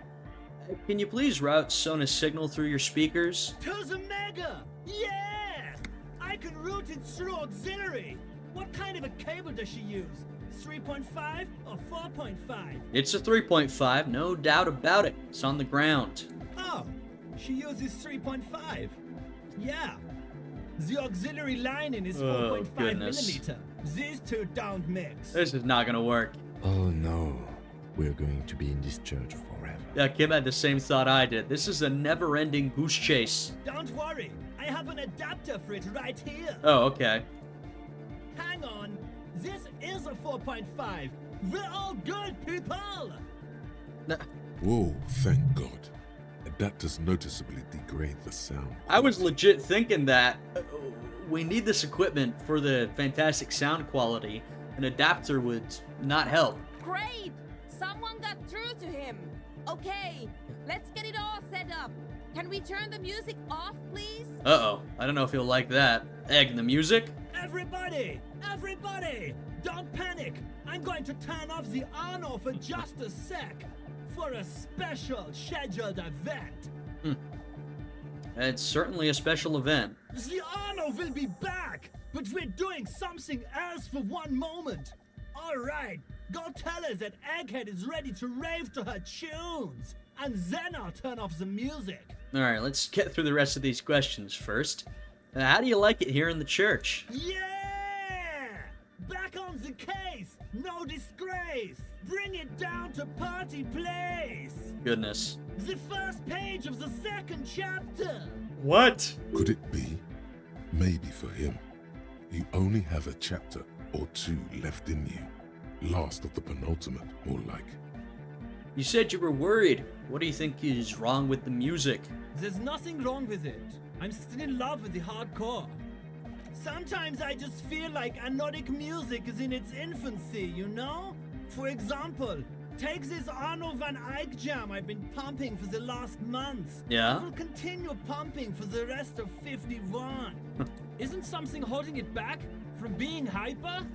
Can you please route Sona's signal through your speakers? To the mega. Yeah. I can route it through auxiliary. What kind of a cable does she use? 3.5 or 4.5? It's a 3.5, no doubt about it. It's on the ground. Oh, she uses 3.5. Yeah. The auxiliary lining is 4.5 goodness. millimeter. These two don't mix. This is not gonna work. Oh no, we're going to be in this church forever. Yeah, Kim had the same thought I did. This is a never-ending goose chase. Don't worry. I have an adapter for it right here. Oh, okay. Hang on. This is a 4.5. We're all good, people. Whoa, thank God. Adapters noticeably degrade the sound. I was legit thinking that we need this equipment for the fantastic sound quality. An adapter would not help. Great! Someone got through to him. Okay, let's get it all set up. Can we turn the music off, please? Uh-oh. I don't know if he'll like that. Egg, the music? Everybody! Everybody! Don't panic! I'm going to turn off the Arno for just a sec. For a special scheduled event. It's certainly a special event. The Arno will be back, but we're doing something else for one moment. All right, go tell her that Egghead is ready to rave to her tunes, and then I'll turn off the music. Alright, let's get through the rest of these questions first. How do you like it here in the church? Yeah! Back on the case! No disgrace! Bring it down to party place! Goodness. The first page of the second chapter! What? Could it be? Maybe for him. You only have a chapter or two left in you. Last of the penultimate, more like. You said you were worried. What do you think is wrong with the music? There's nothing wrong with it. I'm still in love with the hardcore. Sometimes I just feel like Anodic music is in its infancy, you know? For example, take this Arno van Eyck jam I've been pumping for the last month. Yeah? I will continue pumping for the rest of 51. Isn't something holding it back from being hyper?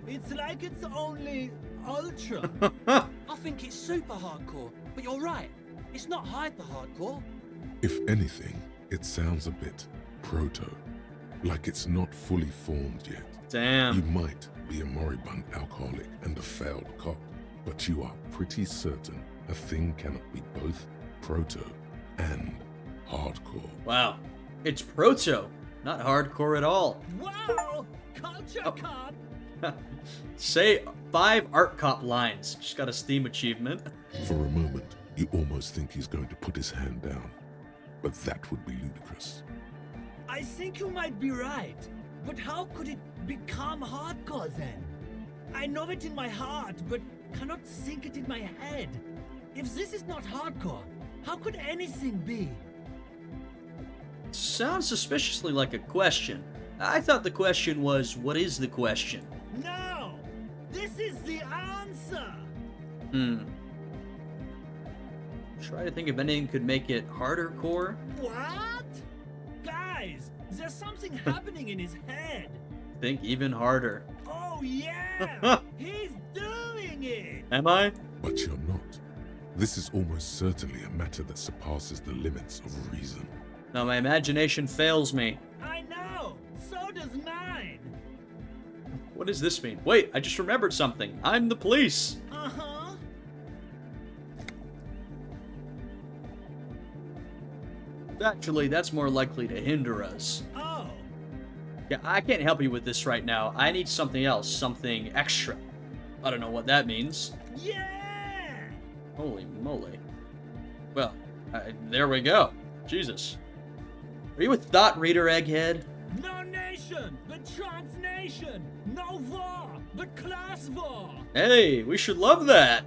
It's like it's only ultra. I think it's super hardcore, but you're right. It's not hyper hardcore. If anything, it sounds a bit proto. Like it's not fully formed yet. Damn. You might be a moribund alcoholic and a failed cop, but you are pretty certain a thing cannot be both proto and hardcore. Wow. It's proto, not hardcore at all. Wow! Culture cop! Say 5 art cop lines. Just got a Steam achievement. For a moment, you almost think he's going to put his hand down, but that would be ludicrous. I think you might be right, but how could it become hardcore then? I know it in my heart, but cannot think it in my head. If this is not hardcore, how could anything be? Sounds suspiciously like a question. I thought the question was, what is the question? No! This is the answer! Try to think if anything could make it harder core. What? Guys, there's something happening in his head. Think even harder. Oh yeah! He's doing it! Am I? But you're not. This is almost certainly a matter that surpasses the limits of reason. No, my imagination fails me. I know! So does mine! What does this mean? Wait, I just remembered something. I'm the police. Uh-huh. Actually, that's more likely to hinder us. Oh. Yeah, I can't help you with this right now. I need something else, something extra. I don't know what that means. Yeah! Holy moly. Well, there we go. Jesus. Are you a thought reader, Egghead? No nation, but trans nation. No war, but class war. Hey, we should love that.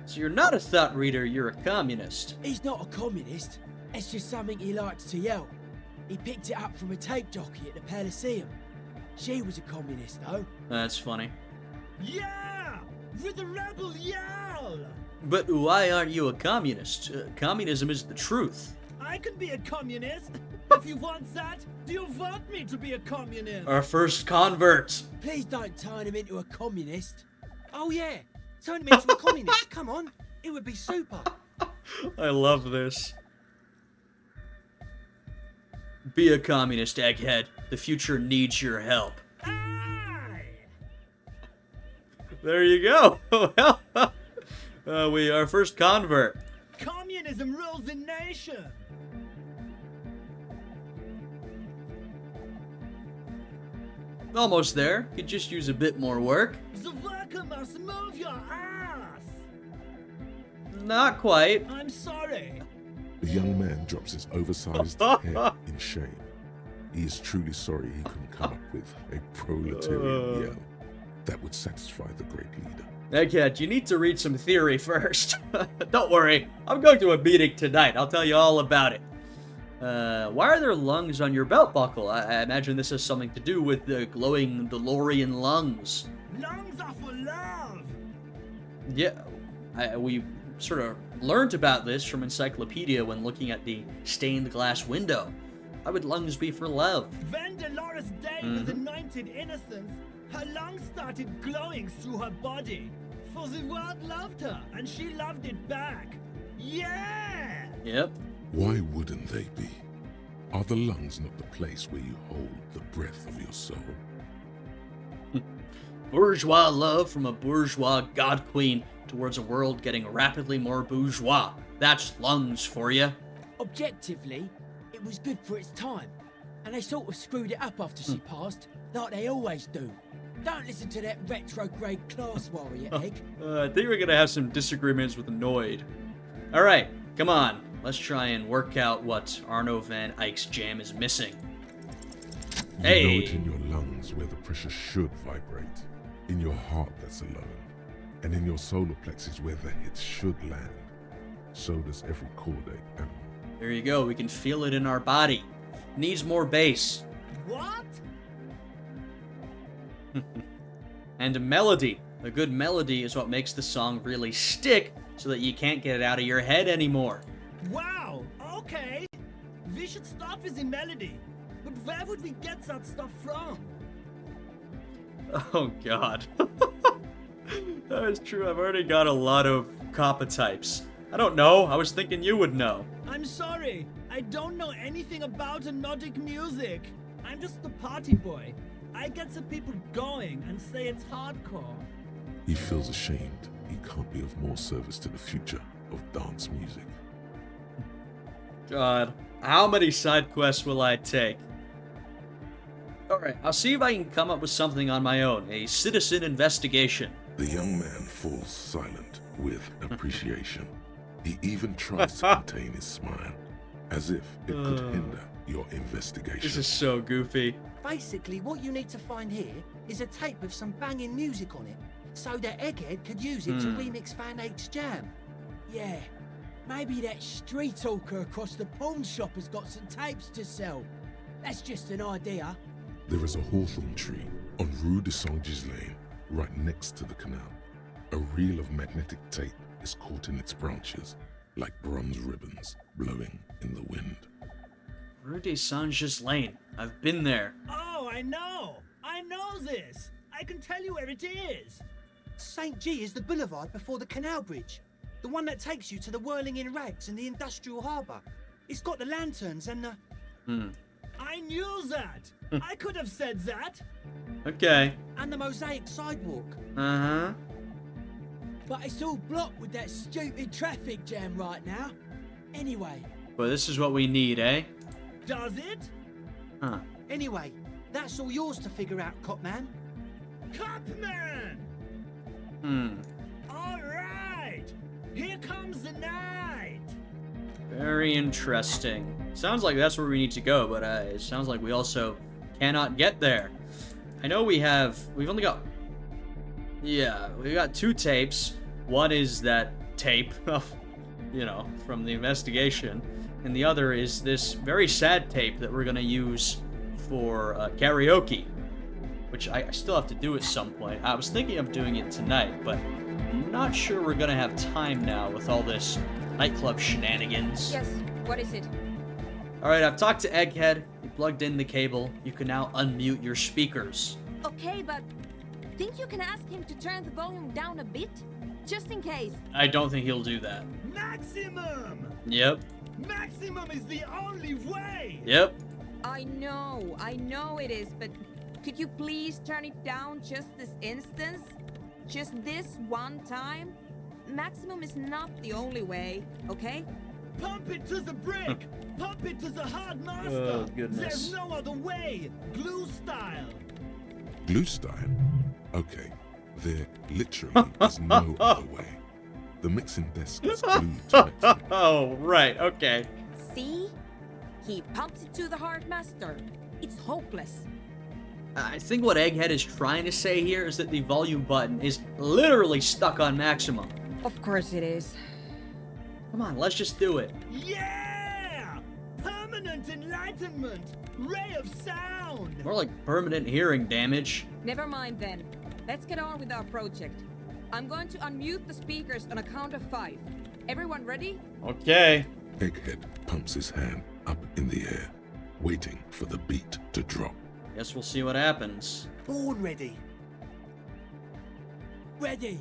So you're not a thought reader, you're a communist. He's not a communist. It's just something he likes to yell. He picked it up from a tape jockey at the Elysium. She was a communist, though. That's funny. Yeah! With the rebel yell! But why aren't you a communist? Communism is the truth. I can be a communist. If you want that, do you want me to be a communist? Our first convert. Please don't turn him into a communist. Oh yeah, turn him into a communist. Come on, it would be super. I love this. Be a communist, Egghead. The future needs your help. Aye. There you go. We are first convert. Communism rules the nation. Almost there. Could just use a bit more work. The worker must move your ass. Not quite. I'm sorry. The young man drops his oversized head in shame. He is truly sorry he couldn't come up with a proletarian yell that would satisfy the great leader. Egghead, you need to read some theory first. Don't worry, I'm going to a meeting tonight. I'll tell you all about it. Why are there lungs on your belt buckle? I imagine this has something to do with the glowing DeLorean lungs. Lungs are for love. Yeah, we sort of learned about this from Encyclopedia when looking at the stained glass window. Why would lungs be for love? When Dolores Day was anointed innocence, her lungs started glowing through her body. For the world loved her, and she loved it back. Yeah! Yep. Why wouldn't they be? Are the lungs not the place where you hold the breath of your soul? Bourgeois love from a bourgeois god queen towards a world getting rapidly more bourgeois. That's lungs for you. Objectively, it was good for its time, and they sort of screwed it up after she passed, like they always do. Don't listen to that retrograde class warrior, Egg. I think we're gonna have some disagreements with Annoyed. Alright, come on. Let's try and work out what Arno van Eyck's jam is missing. You know it in your lungs where the pressure should vibrate. In your heart that's alone, and in your solar plexus where the hits should land. So does every chordate animal. There you go, we can feel it in our body. Needs more bass. What? And a melody. A good melody is what makes the song really stick so that you can't get it out of your head anymore. Wow, okay. We should start with the melody. But where would we get that stuff from? Oh god. That is true, I've already got a lot of copper types. I don't know, I was thinking you would know. I'm sorry, I don't know anything about Anodic music. I'm just the party boy. I get the people going and say it's hardcore. He feels ashamed he can't be of more service to the future of dance music. God, how many side quests will I take? Alright, I'll see if I can come up with something on my own. A citizen investigation. The young man falls silent with appreciation. He even tries to contain his smile, as if it could hinder your investigation. This is so goofy. Basically, what you need to find here is a tape with some banging music on it, so that Egghead could use it to remix Fan 8's jam. Yeah, maybe that street hawker across the pawn shop has got some tapes to sell. That's just an idea. There is a hawthorn tree on Rue de Saint-Gislain, right next to the canal. A reel of magnetic tape is caught in its branches, like bronze ribbons blowing in the wind. Rue de Saint-Gislain. I've been there. Oh, I know this. I can tell you where it is. St. G is the boulevard before the canal bridge. The one that takes you to the whirling in rags and the industrial harbour. It's got the lanterns and the... I knew that. I could have said that. Okay. And the mosaic sidewalk. Uh-huh. But it's all blocked with that stupid traffic jam right now. Anyway. Well, this is what we need, eh? Does it? Huh. Anyway, that's all yours to figure out, Copman. Copman! All right. Here comes the night. Very interesting. Sounds like that's where we need to go, but it sounds like we also cannot get there. I know we've only got... Yeah, we got 2 tapes. One is that tape, from the investigation. And the other is this very sad tape that we're going to use for karaoke. Which I still have to do at some point. I was thinking of doing it tonight, but I'm not sure we're going to have time now with all this nightclub shenanigans. Yes, what is it? Alright, I've talked to Egghead. He plugged in the cable. You can now unmute your speakers. Okay, but think you can ask him to turn the volume down a bit? Just in case. I don't think he'll do that. Maximum! Yep. Maximum is the only way! Yep. I know it is, but could you please turn it down just this instance? Just this one time? Maximum is not the only way, okay? Pump it to the brick! Pump it to the hard master! Oh, goodness. There's no other way! Glue style! Glue style? Okay, there literally is no other way. The mixing desk is glued to mixing. Oh, right, okay. See? He pumps it to the hard master. It's hopeless. I think what Egghead is trying to say here is that the volume button is literally stuck on maximum. Of course it is. Come on, let's just do it. Yeah! Permanent enlightenment! Ray of sound! More like permanent hearing damage. Never mind then. Let's get on with our project. I'm going to unmute the speakers on a count of 5. Everyone ready? Okay. Egghead pumps his hand up in the air, waiting for the beat to drop. Guess we'll see what happens. Born ready. Ready.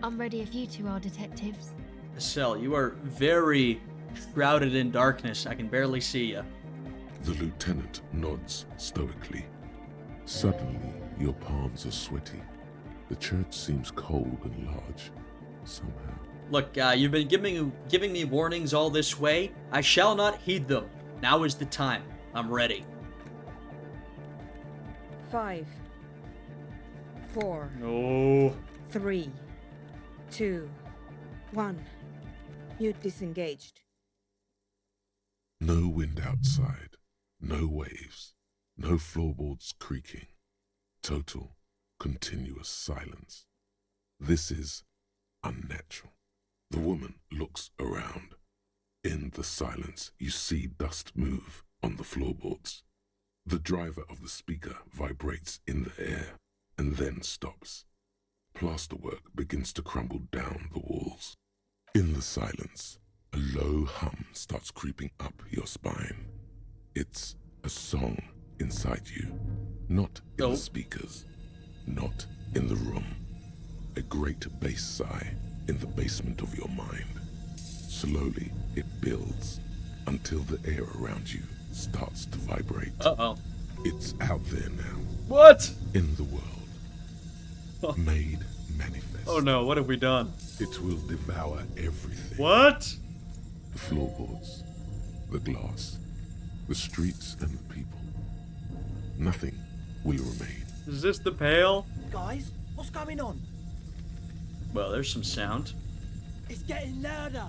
I'm ready if you two are detectives. Estelle, you are very shrouded in darkness. I can barely see you. The lieutenant nods stoically. Suddenly, your palms are sweaty. The church seems cold and large, somehow. Look, you've been giving me warnings all this way. I shall not heed them. Now is the time. I'm ready. 5, 4, No. 3, 2, 1. Mute disengaged. No wind outside, no waves, no floorboards creaking. Total continuous silence. This is unnatural. The woman looks around. In the silence, you see dust move on the floorboards. The driver of the speaker vibrates in the air and then stops. Plasterwork begins to crumble down the walls. In the silence, a low hum starts creeping up your spine. It's a song inside you, not in the speakers, not in the room. A great bass sigh in the basement of your mind. Slowly, it builds until the air around you starts to vibrate. Uh-oh. It's out there now. What? In the world. Made manifest. Oh no, what have we done? It will devour everything. What? The floorboards, the glass, the streets and the people. Nothing will remain. Is this the pail? Guys, what's going on? Well, there's some sound. It's getting louder.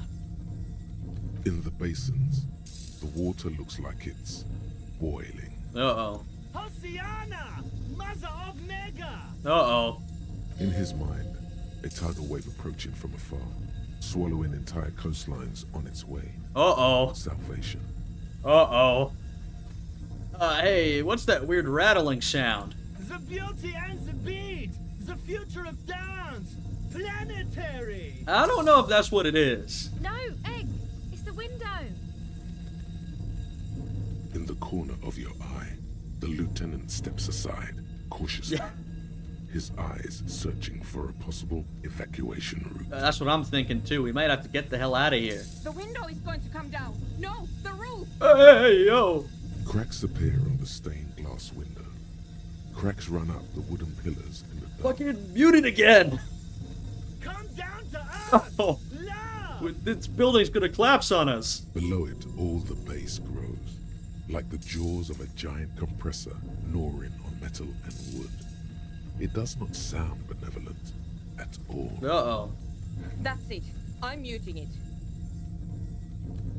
In the basins, the water looks like it's boiling. Uh-oh. Hosiana! Mother of Mega! Uh-oh. In his mind, a tidal wave approaching from afar, swallowing entire coastlines on its way. Uh-oh. Salvation. Uh-oh. Hey, what's that weird rattling sound? The beauty and the beat! The future of dance! Planetary! I don't know if that's what it is. No, Egg! It's the window! In the corner of your eye, the lieutenant steps aside, cautiously. His eyes searching for a possible evacuation route. That's what I'm thinking too. We might have to get the hell out of here. The window is going to come down. No, the roof! Hey, yo! Cracks appear on the stained glass window. Cracks run up the wooden pillars in the dark. Fucking muted again! Come down to us! Oh, this building's gonna collapse on us. Below it, all the bass grows, like the jaws of a giant compressor gnawing on metal and wood. It does not sound benevolent at all. Uh-oh. That's it. I'm muting it.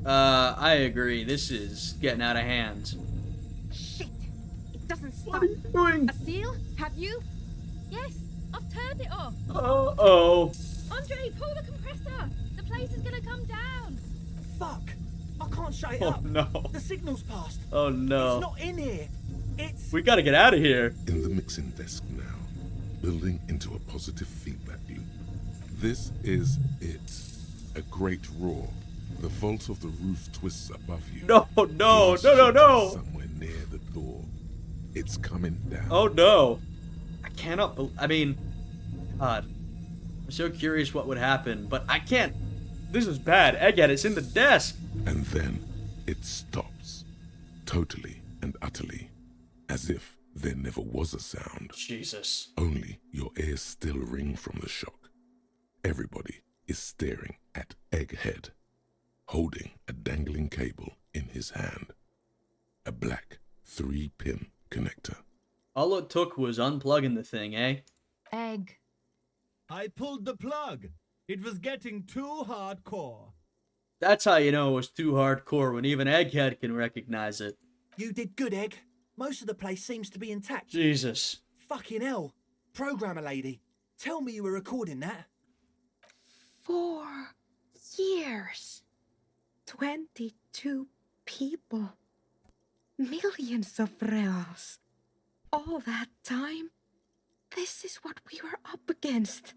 I agree. This is getting out of hand. Shit! It doesn't stop. What are you doing? A seal? Have you? Yes, I've turned it off. Uh-oh. Andre, pull the compressor. The place is gonna come down. Fuck! I can't shut it Oh, up. no. The signal's passed. Oh, no. It's not in here. It's... We gotta get out of here. In the mixing desk now, building into a positive feedback loop. This is it. A great roar. The vault of the roof twists above you. No. Somewhere near the door. It's coming down. Oh, no. I cannot I mean, God. I'm so curious what would happen, but I can't. This is bad. Egghead, it's in the desk. And then it stops. Totally and utterly. As if there never was a sound. Jesus. Only your ears still ring from the shock. Everybody is staring at Egghead, holding a dangling cable in his hand. A black 3-pin connector. All it took was unplugging the thing, eh? Egg. I pulled the plug. It was getting too hardcore. That's how you know it was too hardcore, when even Egghead can recognize it. You did good, Egg. Most of the place seems to be intact. Jesus. Fucking hell. Programmer lady, tell me you were recording that. 4 years. 22 people. Millions of reals. All that time? This is what we were up against.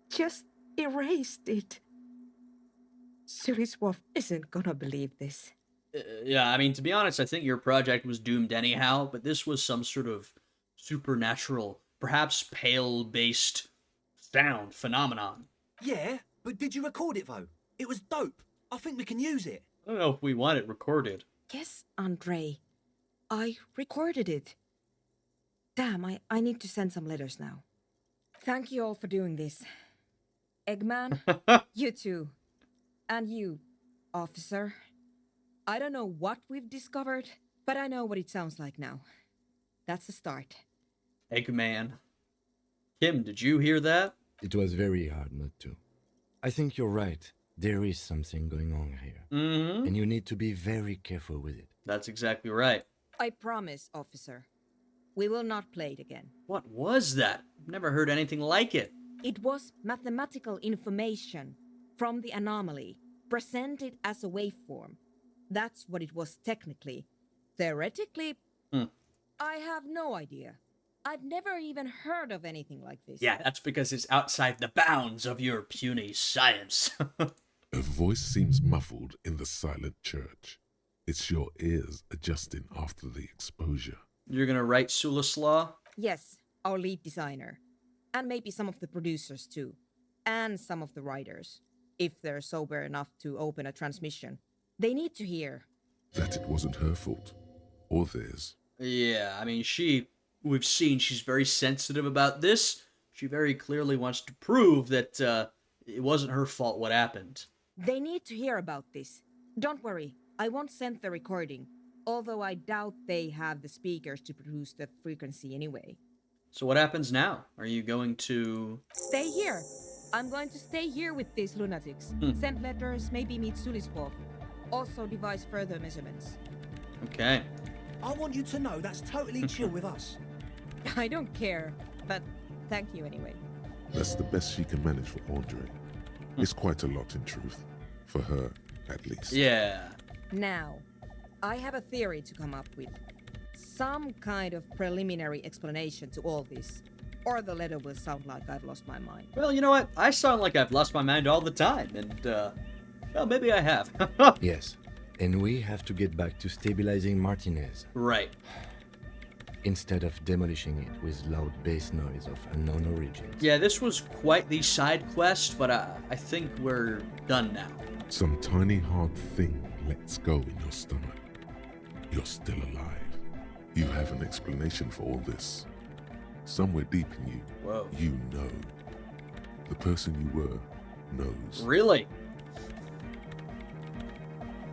Just erased it. Suriswolf isn't gonna believe this. Yeah, I mean, to be honest, I think your project was doomed anyhow, but this was some sort of supernatural, perhaps pale-based sound phenomenon. Yeah, but did you record it though? It was dope. I think we can use it. I don't know if we want it recorded. Yes, Andre. I recorded it. Damn, I need to send some letters now. Thank you all for doing this. Eggman, you too. And you, officer. I don't know what we've discovered, but I know what it sounds like now. That's a start. Eggman. Kim, did you hear that? It was very hard not to. I think you're right. There is something going on here. Mm-hmm. And you need to be very careful with it. That's exactly right. I promise, officer. We will not play it again. What was that? Never heard anything like it. It was mathematical information from the anomaly, presented as a waveform. That's what it was technically. Theoretically, I have no idea. I've never even heard of anything like this. Yeah, that's because it's outside the bounds of your puny science. A voice seems muffled in the silent church. It's your ears adjusting after the exposure. You're gonna write Sulislaw? Yes, our lead designer. And maybe some of the producers too. And some of the writers. If they're sober enough to open a transmission. They need to hear. That it wasn't her fault. Or theirs. Yeah, I mean, we've seen she's very sensitive about this. She very clearly wants to prove that it wasn't her fault what happened. They need to hear about this. Don't worry, I won't send the recording. Although I doubt they have the speakers to produce the frequency anyway. So what happens now? Are you going to... Stay here. I'm going to stay here with these lunatics. Send letters, maybe meet Sulispov. Also devise further measurements. Okay. I want you to know that's totally chill with us. I don't care, but thank you anyway. That's the best she can manage for Andre. It's quite a lot in truth. For her, at least. Yeah. Now, I have a theory to come up with. Some kind of preliminary explanation to all this. Or the letter will sound like I've lost my mind. Well, you know what? I sound like I've lost my mind all the time, and, well, maybe I have. Yes, and we have to get back to stabilizing Martinez. Right. Instead of demolishing it with loud bass noise of unknown origins. Yeah, this was quite the side quest, but I think we're done now. Some tiny hard thing lets go in your stomach. You're still alive. You have an explanation for all this. Somewhere deep in you, you know. The person you were knows. Really?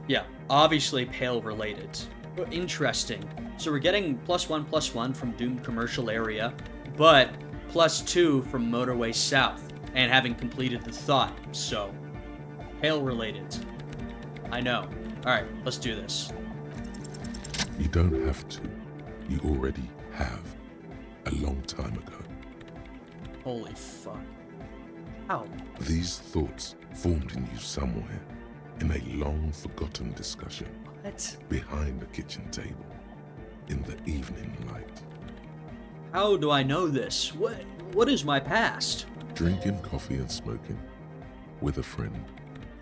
Yeah, obviously Pale related. But interesting. So we're getting +1/+1 from Doomed Commercial Area, but +2 from Motorway South, and having completed the thought, so Pale related. I know. Alright, let's do this. You don't have to. You already have. A long time ago. Holy fuck. How? These thoughts formed in you somewhere, in a long-forgotten discussion. What? Behind the kitchen table, in the evening light. How do I know this? What is my past? Drinking coffee and smoking, with a friend.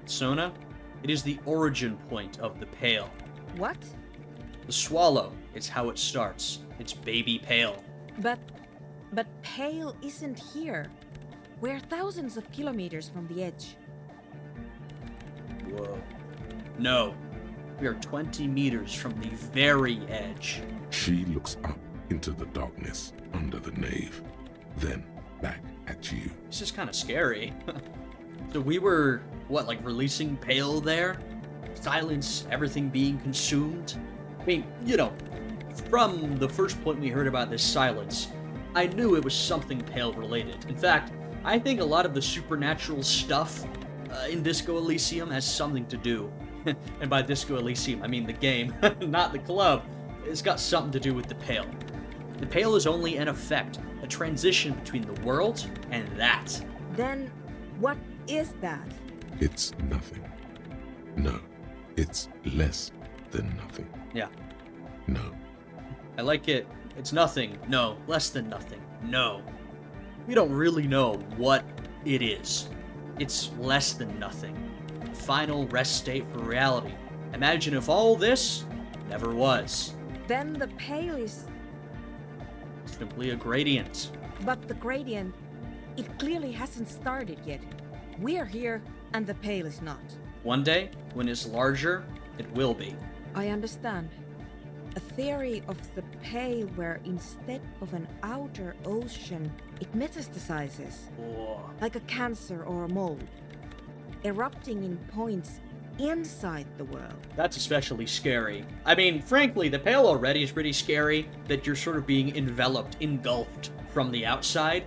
Sona, it is the origin point of the Pale. What? The swallow, it's how it starts. It's baby Pale. But Pale isn't here. We're thousands of kilometers from the edge. Whoa. No. We are 20 meters from the very edge. She looks up into the darkness under the nave, then back at you. This is kind of scary. So we were, like releasing Pale there? Silence, everything being consumed? I mean, you know, from the first point we heard about this silence, I knew it was something Pale related. In fact, I think a lot of the supernatural stuff in Disco Elysium has something to do. And by Disco Elysium, I mean the game, not the club. It's got something to do with the Pale. The Pale is only an effect, a transition between the world and that. Then, what is that? It's nothing. No, it's less than nothing. Yeah. No. I like it. It's nothing. No. Less than nothing. No. We don't really know what it is. It's less than nothing. A final rest state for reality. Imagine if all this never was. Then the Pale is... Simply a gradient. But the gradient, it clearly hasn't started yet. We're here, and the Pale is not. One day, when it's larger, it will be. I understand. A theory of the Pale where instead of an outer ocean, it metastasizes. Whoa. Like a cancer or a mold. Erupting in points inside the world. That's especially scary. I mean, frankly, the Pale already is pretty scary, that you're sort of being enveloped, engulfed from the outside.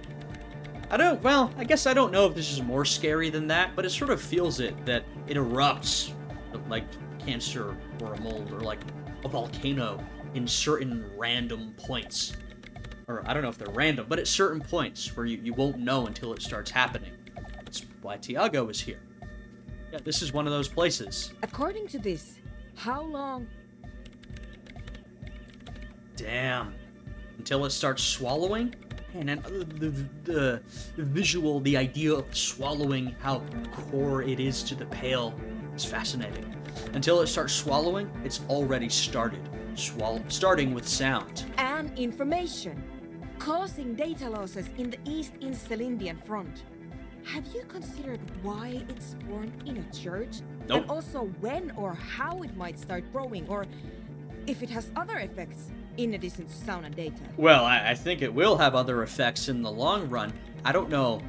I guess I don't know if this is more scary than that, but it sort of feels it, that it erupts like cancer or a mold or like a volcano in certain random points. or I don't know if they're random, but at certain points where you won't know until it starts happening. That's why Tiago is here. Yeah, this is one of those places. According to this, how long? Damn. Until it starts swallowing? And then the visual, the idea of swallowing, how core it is to the Pale, is fascinating. Until it starts swallowing, it's already started. Starting with sound. And information. Causing data losses in the East Insulindian front. Have you considered why it's formed in a church? Nope. And also when or how it might start growing, or if it has other effects in addition to sound and data? Well, I think it will have other effects in the long run. I don't know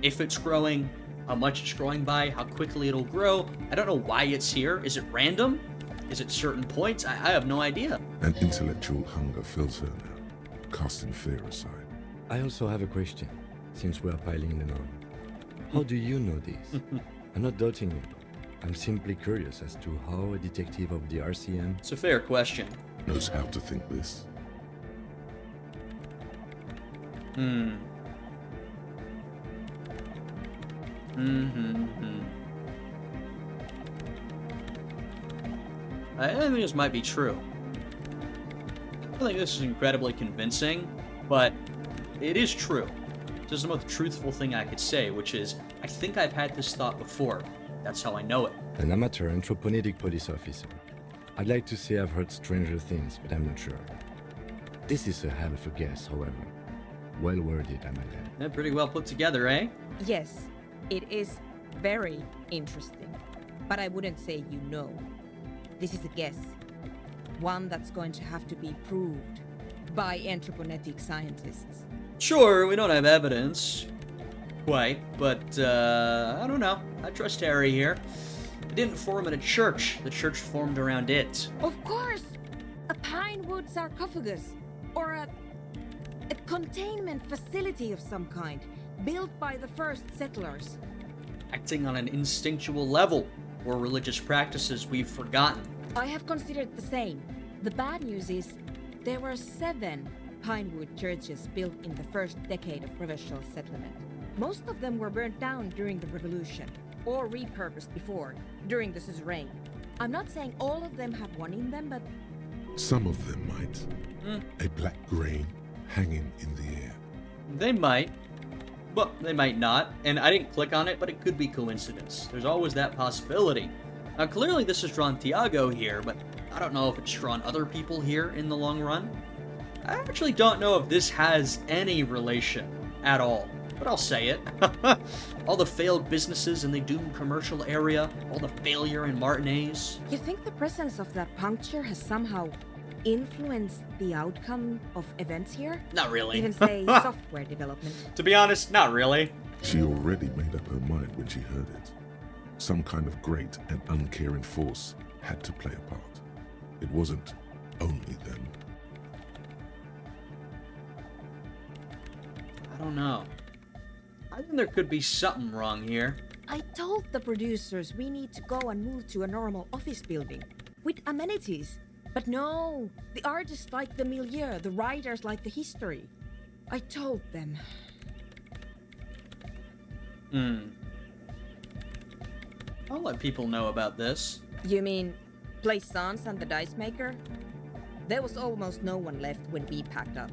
if it's growing, how much it's growing by, how quickly it'll grow. I don't know why it's here. Is it random? Is it certain points? I have no idea. An intellectual hunger fills her now, casting fear aside. I also have a question, since we are piling them on. How do you know this? I'm not doubting you. I'm simply curious as to how a detective of the RCM... It's a fair question. Knows how to think this. I think this might be true. I think this is incredibly convincing, but it is true. This is the most truthful thing I could say, which is, I think I've had this thought before. That's how I know it. An amateur anthropomedic police officer. I'd like to say I've heard stranger things, but I'm not sure. This is a hell of a guess, however. Well worded, I might add. Yeah, pretty well put together, eh? Yes, it is very interesting. But I wouldn't say you know. This is a guess. One that's going to have to be proved by anthroponetic scientists. Sure, we don't have evidence. Quite, but, I don't know. I trust Harry here. It didn't form in a church. The church formed around it. Of course! A pine wood sarcophagus. Or a containment facility of some kind. Built by the first settlers. Acting on an instinctual level. Or religious practices we've forgotten. I have considered the same. The bad news is, there were 7 pinewood churches built in the first decade of provincial settlement. Most of them were burnt down during the revolution, or repurposed before, during the suzerain. I'm not saying all of them have one in them, but... Some of them might. A black grain hanging in the air. They might. But they might not. And I didn't click on it, but it could be coincidence. There's always that possibility. Now, clearly this has drawn Tiago here, but I don't know if it's drawn other people here in the long run. I actually don't know if this has any relation at all, but I'll say it. All the failed businesses in the doomed commercial area, all the failure in Martinez. You think the presence of that puncture has somehow influenced the outcome of events here? Not really. Even say software development? To be honest, not really. She already made up her mind when she heard it. Some kind of great and uncaring force had to play a part. It wasn't only them. I don't know. I think there could be something wrong here. I told the producers we need to go and move to a normal office building with amenities. But no, the artists like the milieu, the writers like the history. I told them. I'll let people know about this. You mean Plaisance and the Dice Maker? There was almost no one left when we packed up.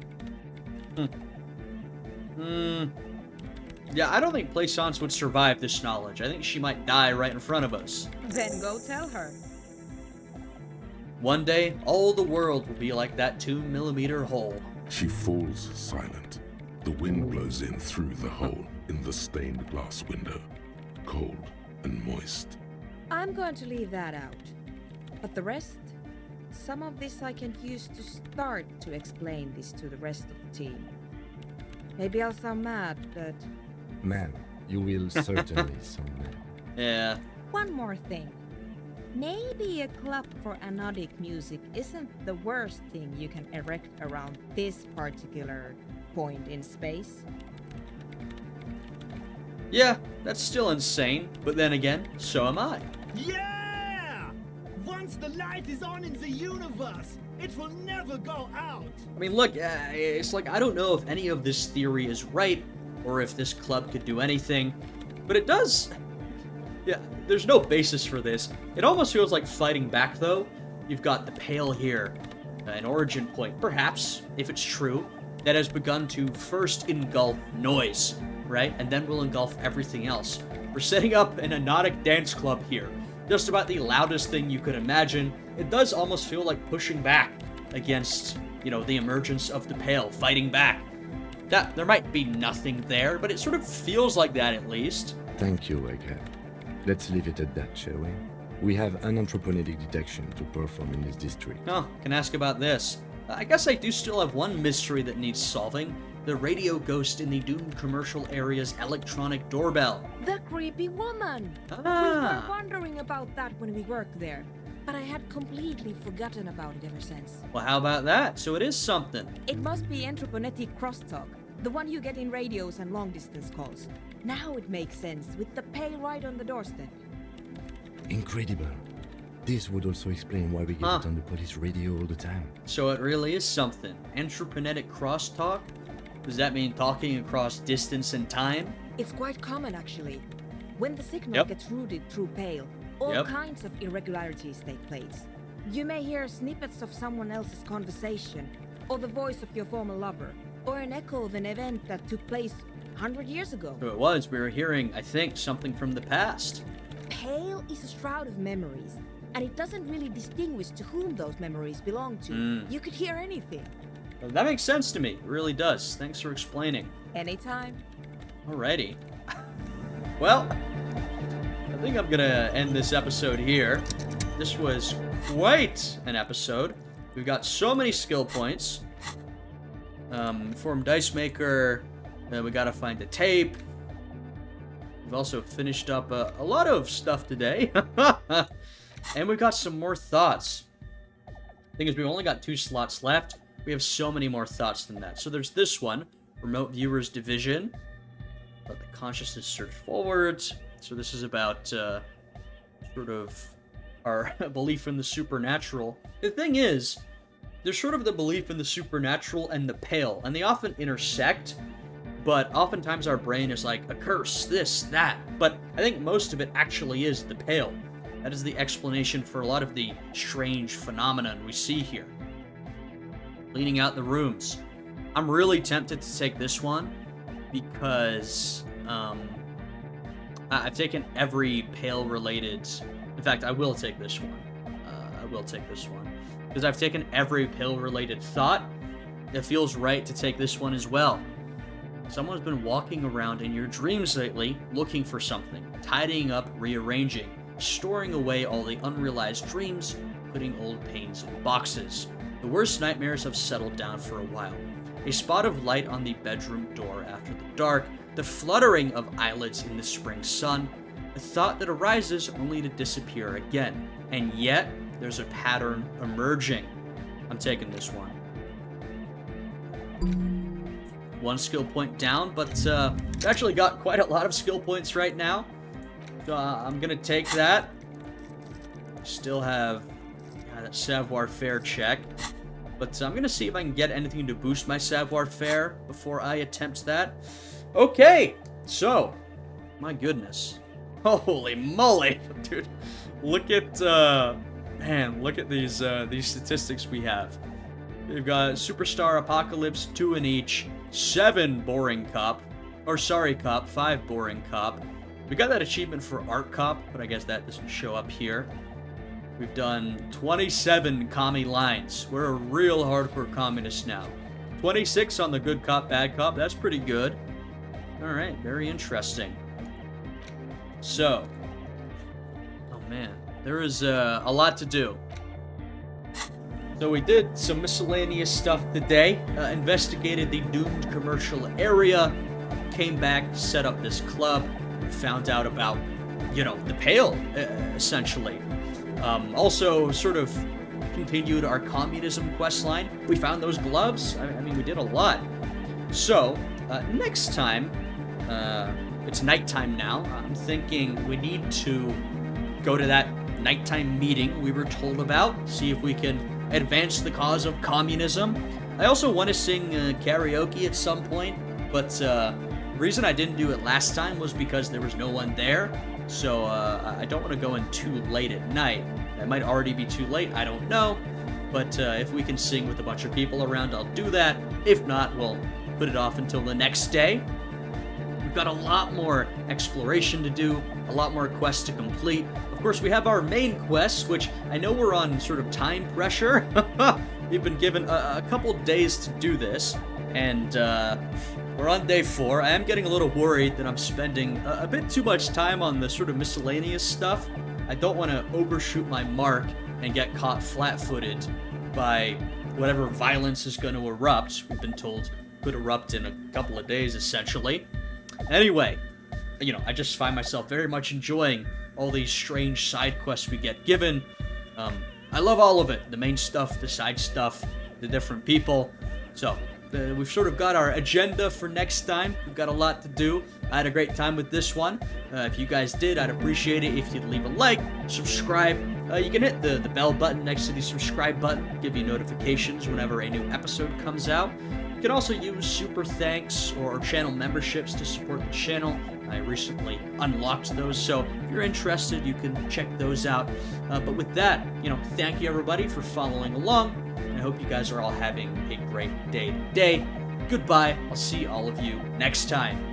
Yeah, I don't think Plaisance would survive this knowledge. I think she might die right in front of us. Then go tell her. One day, all the world will be like that 2mm hole. She falls silent. The wind blows in through the hole in the stained glass window, cold and moist. I'm going to leave that out. But the rest? Some of this I can use to start to explain this to the rest of the team. Maybe I'll sound mad, but... Man, you will certainly sound mad. Yeah. One more thing. Maybe a club for Anodic music isn't the worst thing you can erect around this particular point in space. Yeah, that's still insane, but then again, so am I. Yeah! Once the light is on in the universe, it will never go out. I mean, look, it's like I don't know if any of this theory is right or if this club could do anything, but it does. Yeah, there's no basis for this. It almost feels like fighting back, though. You've got the Pale here, an origin point, perhaps, if it's true, that has begun to first engulf noise, right? And then will engulf everything else. We're setting up an Anodic dance club here. Just about the loudest thing you could imagine. It does almost feel like pushing back against, the emergence of the Pale, fighting back. That there might be nothing there, but it sort of feels like that at least. Thank you, Egghead. Let's leave it at that, shall we? We have an anthroponetic detection to perform in this district. Oh, can ask about this. I guess I do still have one mystery that needs solving. The radio ghost in the doomed commercial area's electronic doorbell. The creepy woman! Ah. We were wondering about that when we worked there, but I had completely forgotten about it ever since. Well, how about that? So it is something. It must be anthroponetic crosstalk, the one you get in radios and long-distance calls. Now it makes sense, with the Pale right on the doorstep. Incredible. This would also explain why we get it on the police radio all the time. So it really is something. Anthroponetic crosstalk? Does that mean talking across distance and time? It's quite common, actually. When the signal gets routed through Pale, all kinds of irregularities take place. You may hear snippets of someone else's conversation, or the voice of your former lover, or an echo of an event that took place 100 years ago. So it was. We were hearing, I think, something from the past. Pale is a shroud of memories, and it doesn't really distinguish to whom those memories belong to. You could hear anything. Well, that makes sense to me. It really does. Thanks for explaining. Anytime. Alrighty. Well, I think I'm gonna end this episode here. This was quite an episode. We've got so many skill points. Form Dice Maker. We gotta find the tape. We've also finished up a lot of stuff today. And we've got some more thoughts. Thing is, we've only got 2 slots left. We have so many more thoughts than that. So there's this one, Remote Viewers Division. Let the consciousness surge forward. So this is about sort of our belief in the supernatural. The thing is, there's sort of the belief in the supernatural and the Pale, and they often intersect, but oftentimes our brain is like, a curse, this, that. But I think most of it actually is the Pale. That is the explanation for a lot of the strange phenomenon we see here. Cleaning out the rooms. I'm really tempted to take this one because I've taken every Pale-related... In fact, I will take this one. Because I've taken every Pale-related thought. It feels right to take this one as well. Someone's been walking around in your dreams lately, looking for something, tidying up, rearranging, storing away all the unrealized dreams, putting old pains in boxes. The worst nightmares have settled down for a while. A spot of light on the bedroom door after the dark, the fluttering of eyelids in the spring sun, a thought that arises only to disappear again. And yet, there's a pattern emerging. I'm taking this one. 1 skill point down, but we actually got quite a lot of skill points right now. So I'm gonna take that. Still have that savoir-faire check. But I'm gonna see if I can get anything to boost my savoir-faire before I attempt that. Okay, so, my goodness. Holy moly, dude. Look at, look at these statistics we have. We've got Superstar Apocalypse, 2 in each, 7 Boring Cop, 5 Boring Cop. We got that achievement for Art Cop, but I guess that doesn't show up here. We've done 27 commie lines. We're a real hardcore communist now. 26 on the Good Cop, Bad Cop. That's pretty good. Alright, very interesting. So, oh man, there is a lot to do. So we did some miscellaneous stuff today, investigated the doomed commercial area, came back, set up this club, found out about, the Pale, essentially. Also sort of continued our communism quest line. We found those gloves. I mean, we did a lot. So, next time, it's nighttime now. I'm thinking we need to go to that, nighttime meeting we were told about, see if we can advance the cause of communism. I also want to sing karaoke at some point, but the reason I didn't do it last time was because there was no one there, so I don't want to go in too late at night. It might already be too late, I don't know, but if we can sing with a bunch of people around, I'll do that. If not, we'll put it off until the next day. We've got a lot more exploration to do, a lot more quests to complete. Of course, we have our main quests, which I know we're on sort of time pressure. We've been given a couple days to do this, and we're on day 4. I am getting a little worried that I'm spending a bit too much time on the sort of miscellaneous stuff. I don't want to overshoot my mark and get caught flat-footed by whatever violence is going to erupt. We've been told could erupt in a couple of days, essentially. Anyway, I just find myself very much enjoying all these strange side quests we get given. I love all of it. The main stuff, the side stuff, the different people. So, we've sort of got our agenda for next time. We've got a lot to do. I had a great time with this one. If you guys did, I'd appreciate it if you'd leave a like, subscribe. You can hit the bell button next to the subscribe button, give you notifications whenever a new episode comes out. You can also use super thanks or channel memberships to support the channel. I recently unlocked those, so if you're interested, you can check those out. But with that, thank you everybody for following along, and I hope you guys are all having a great day today. Goodbye. I'll see all of you next time.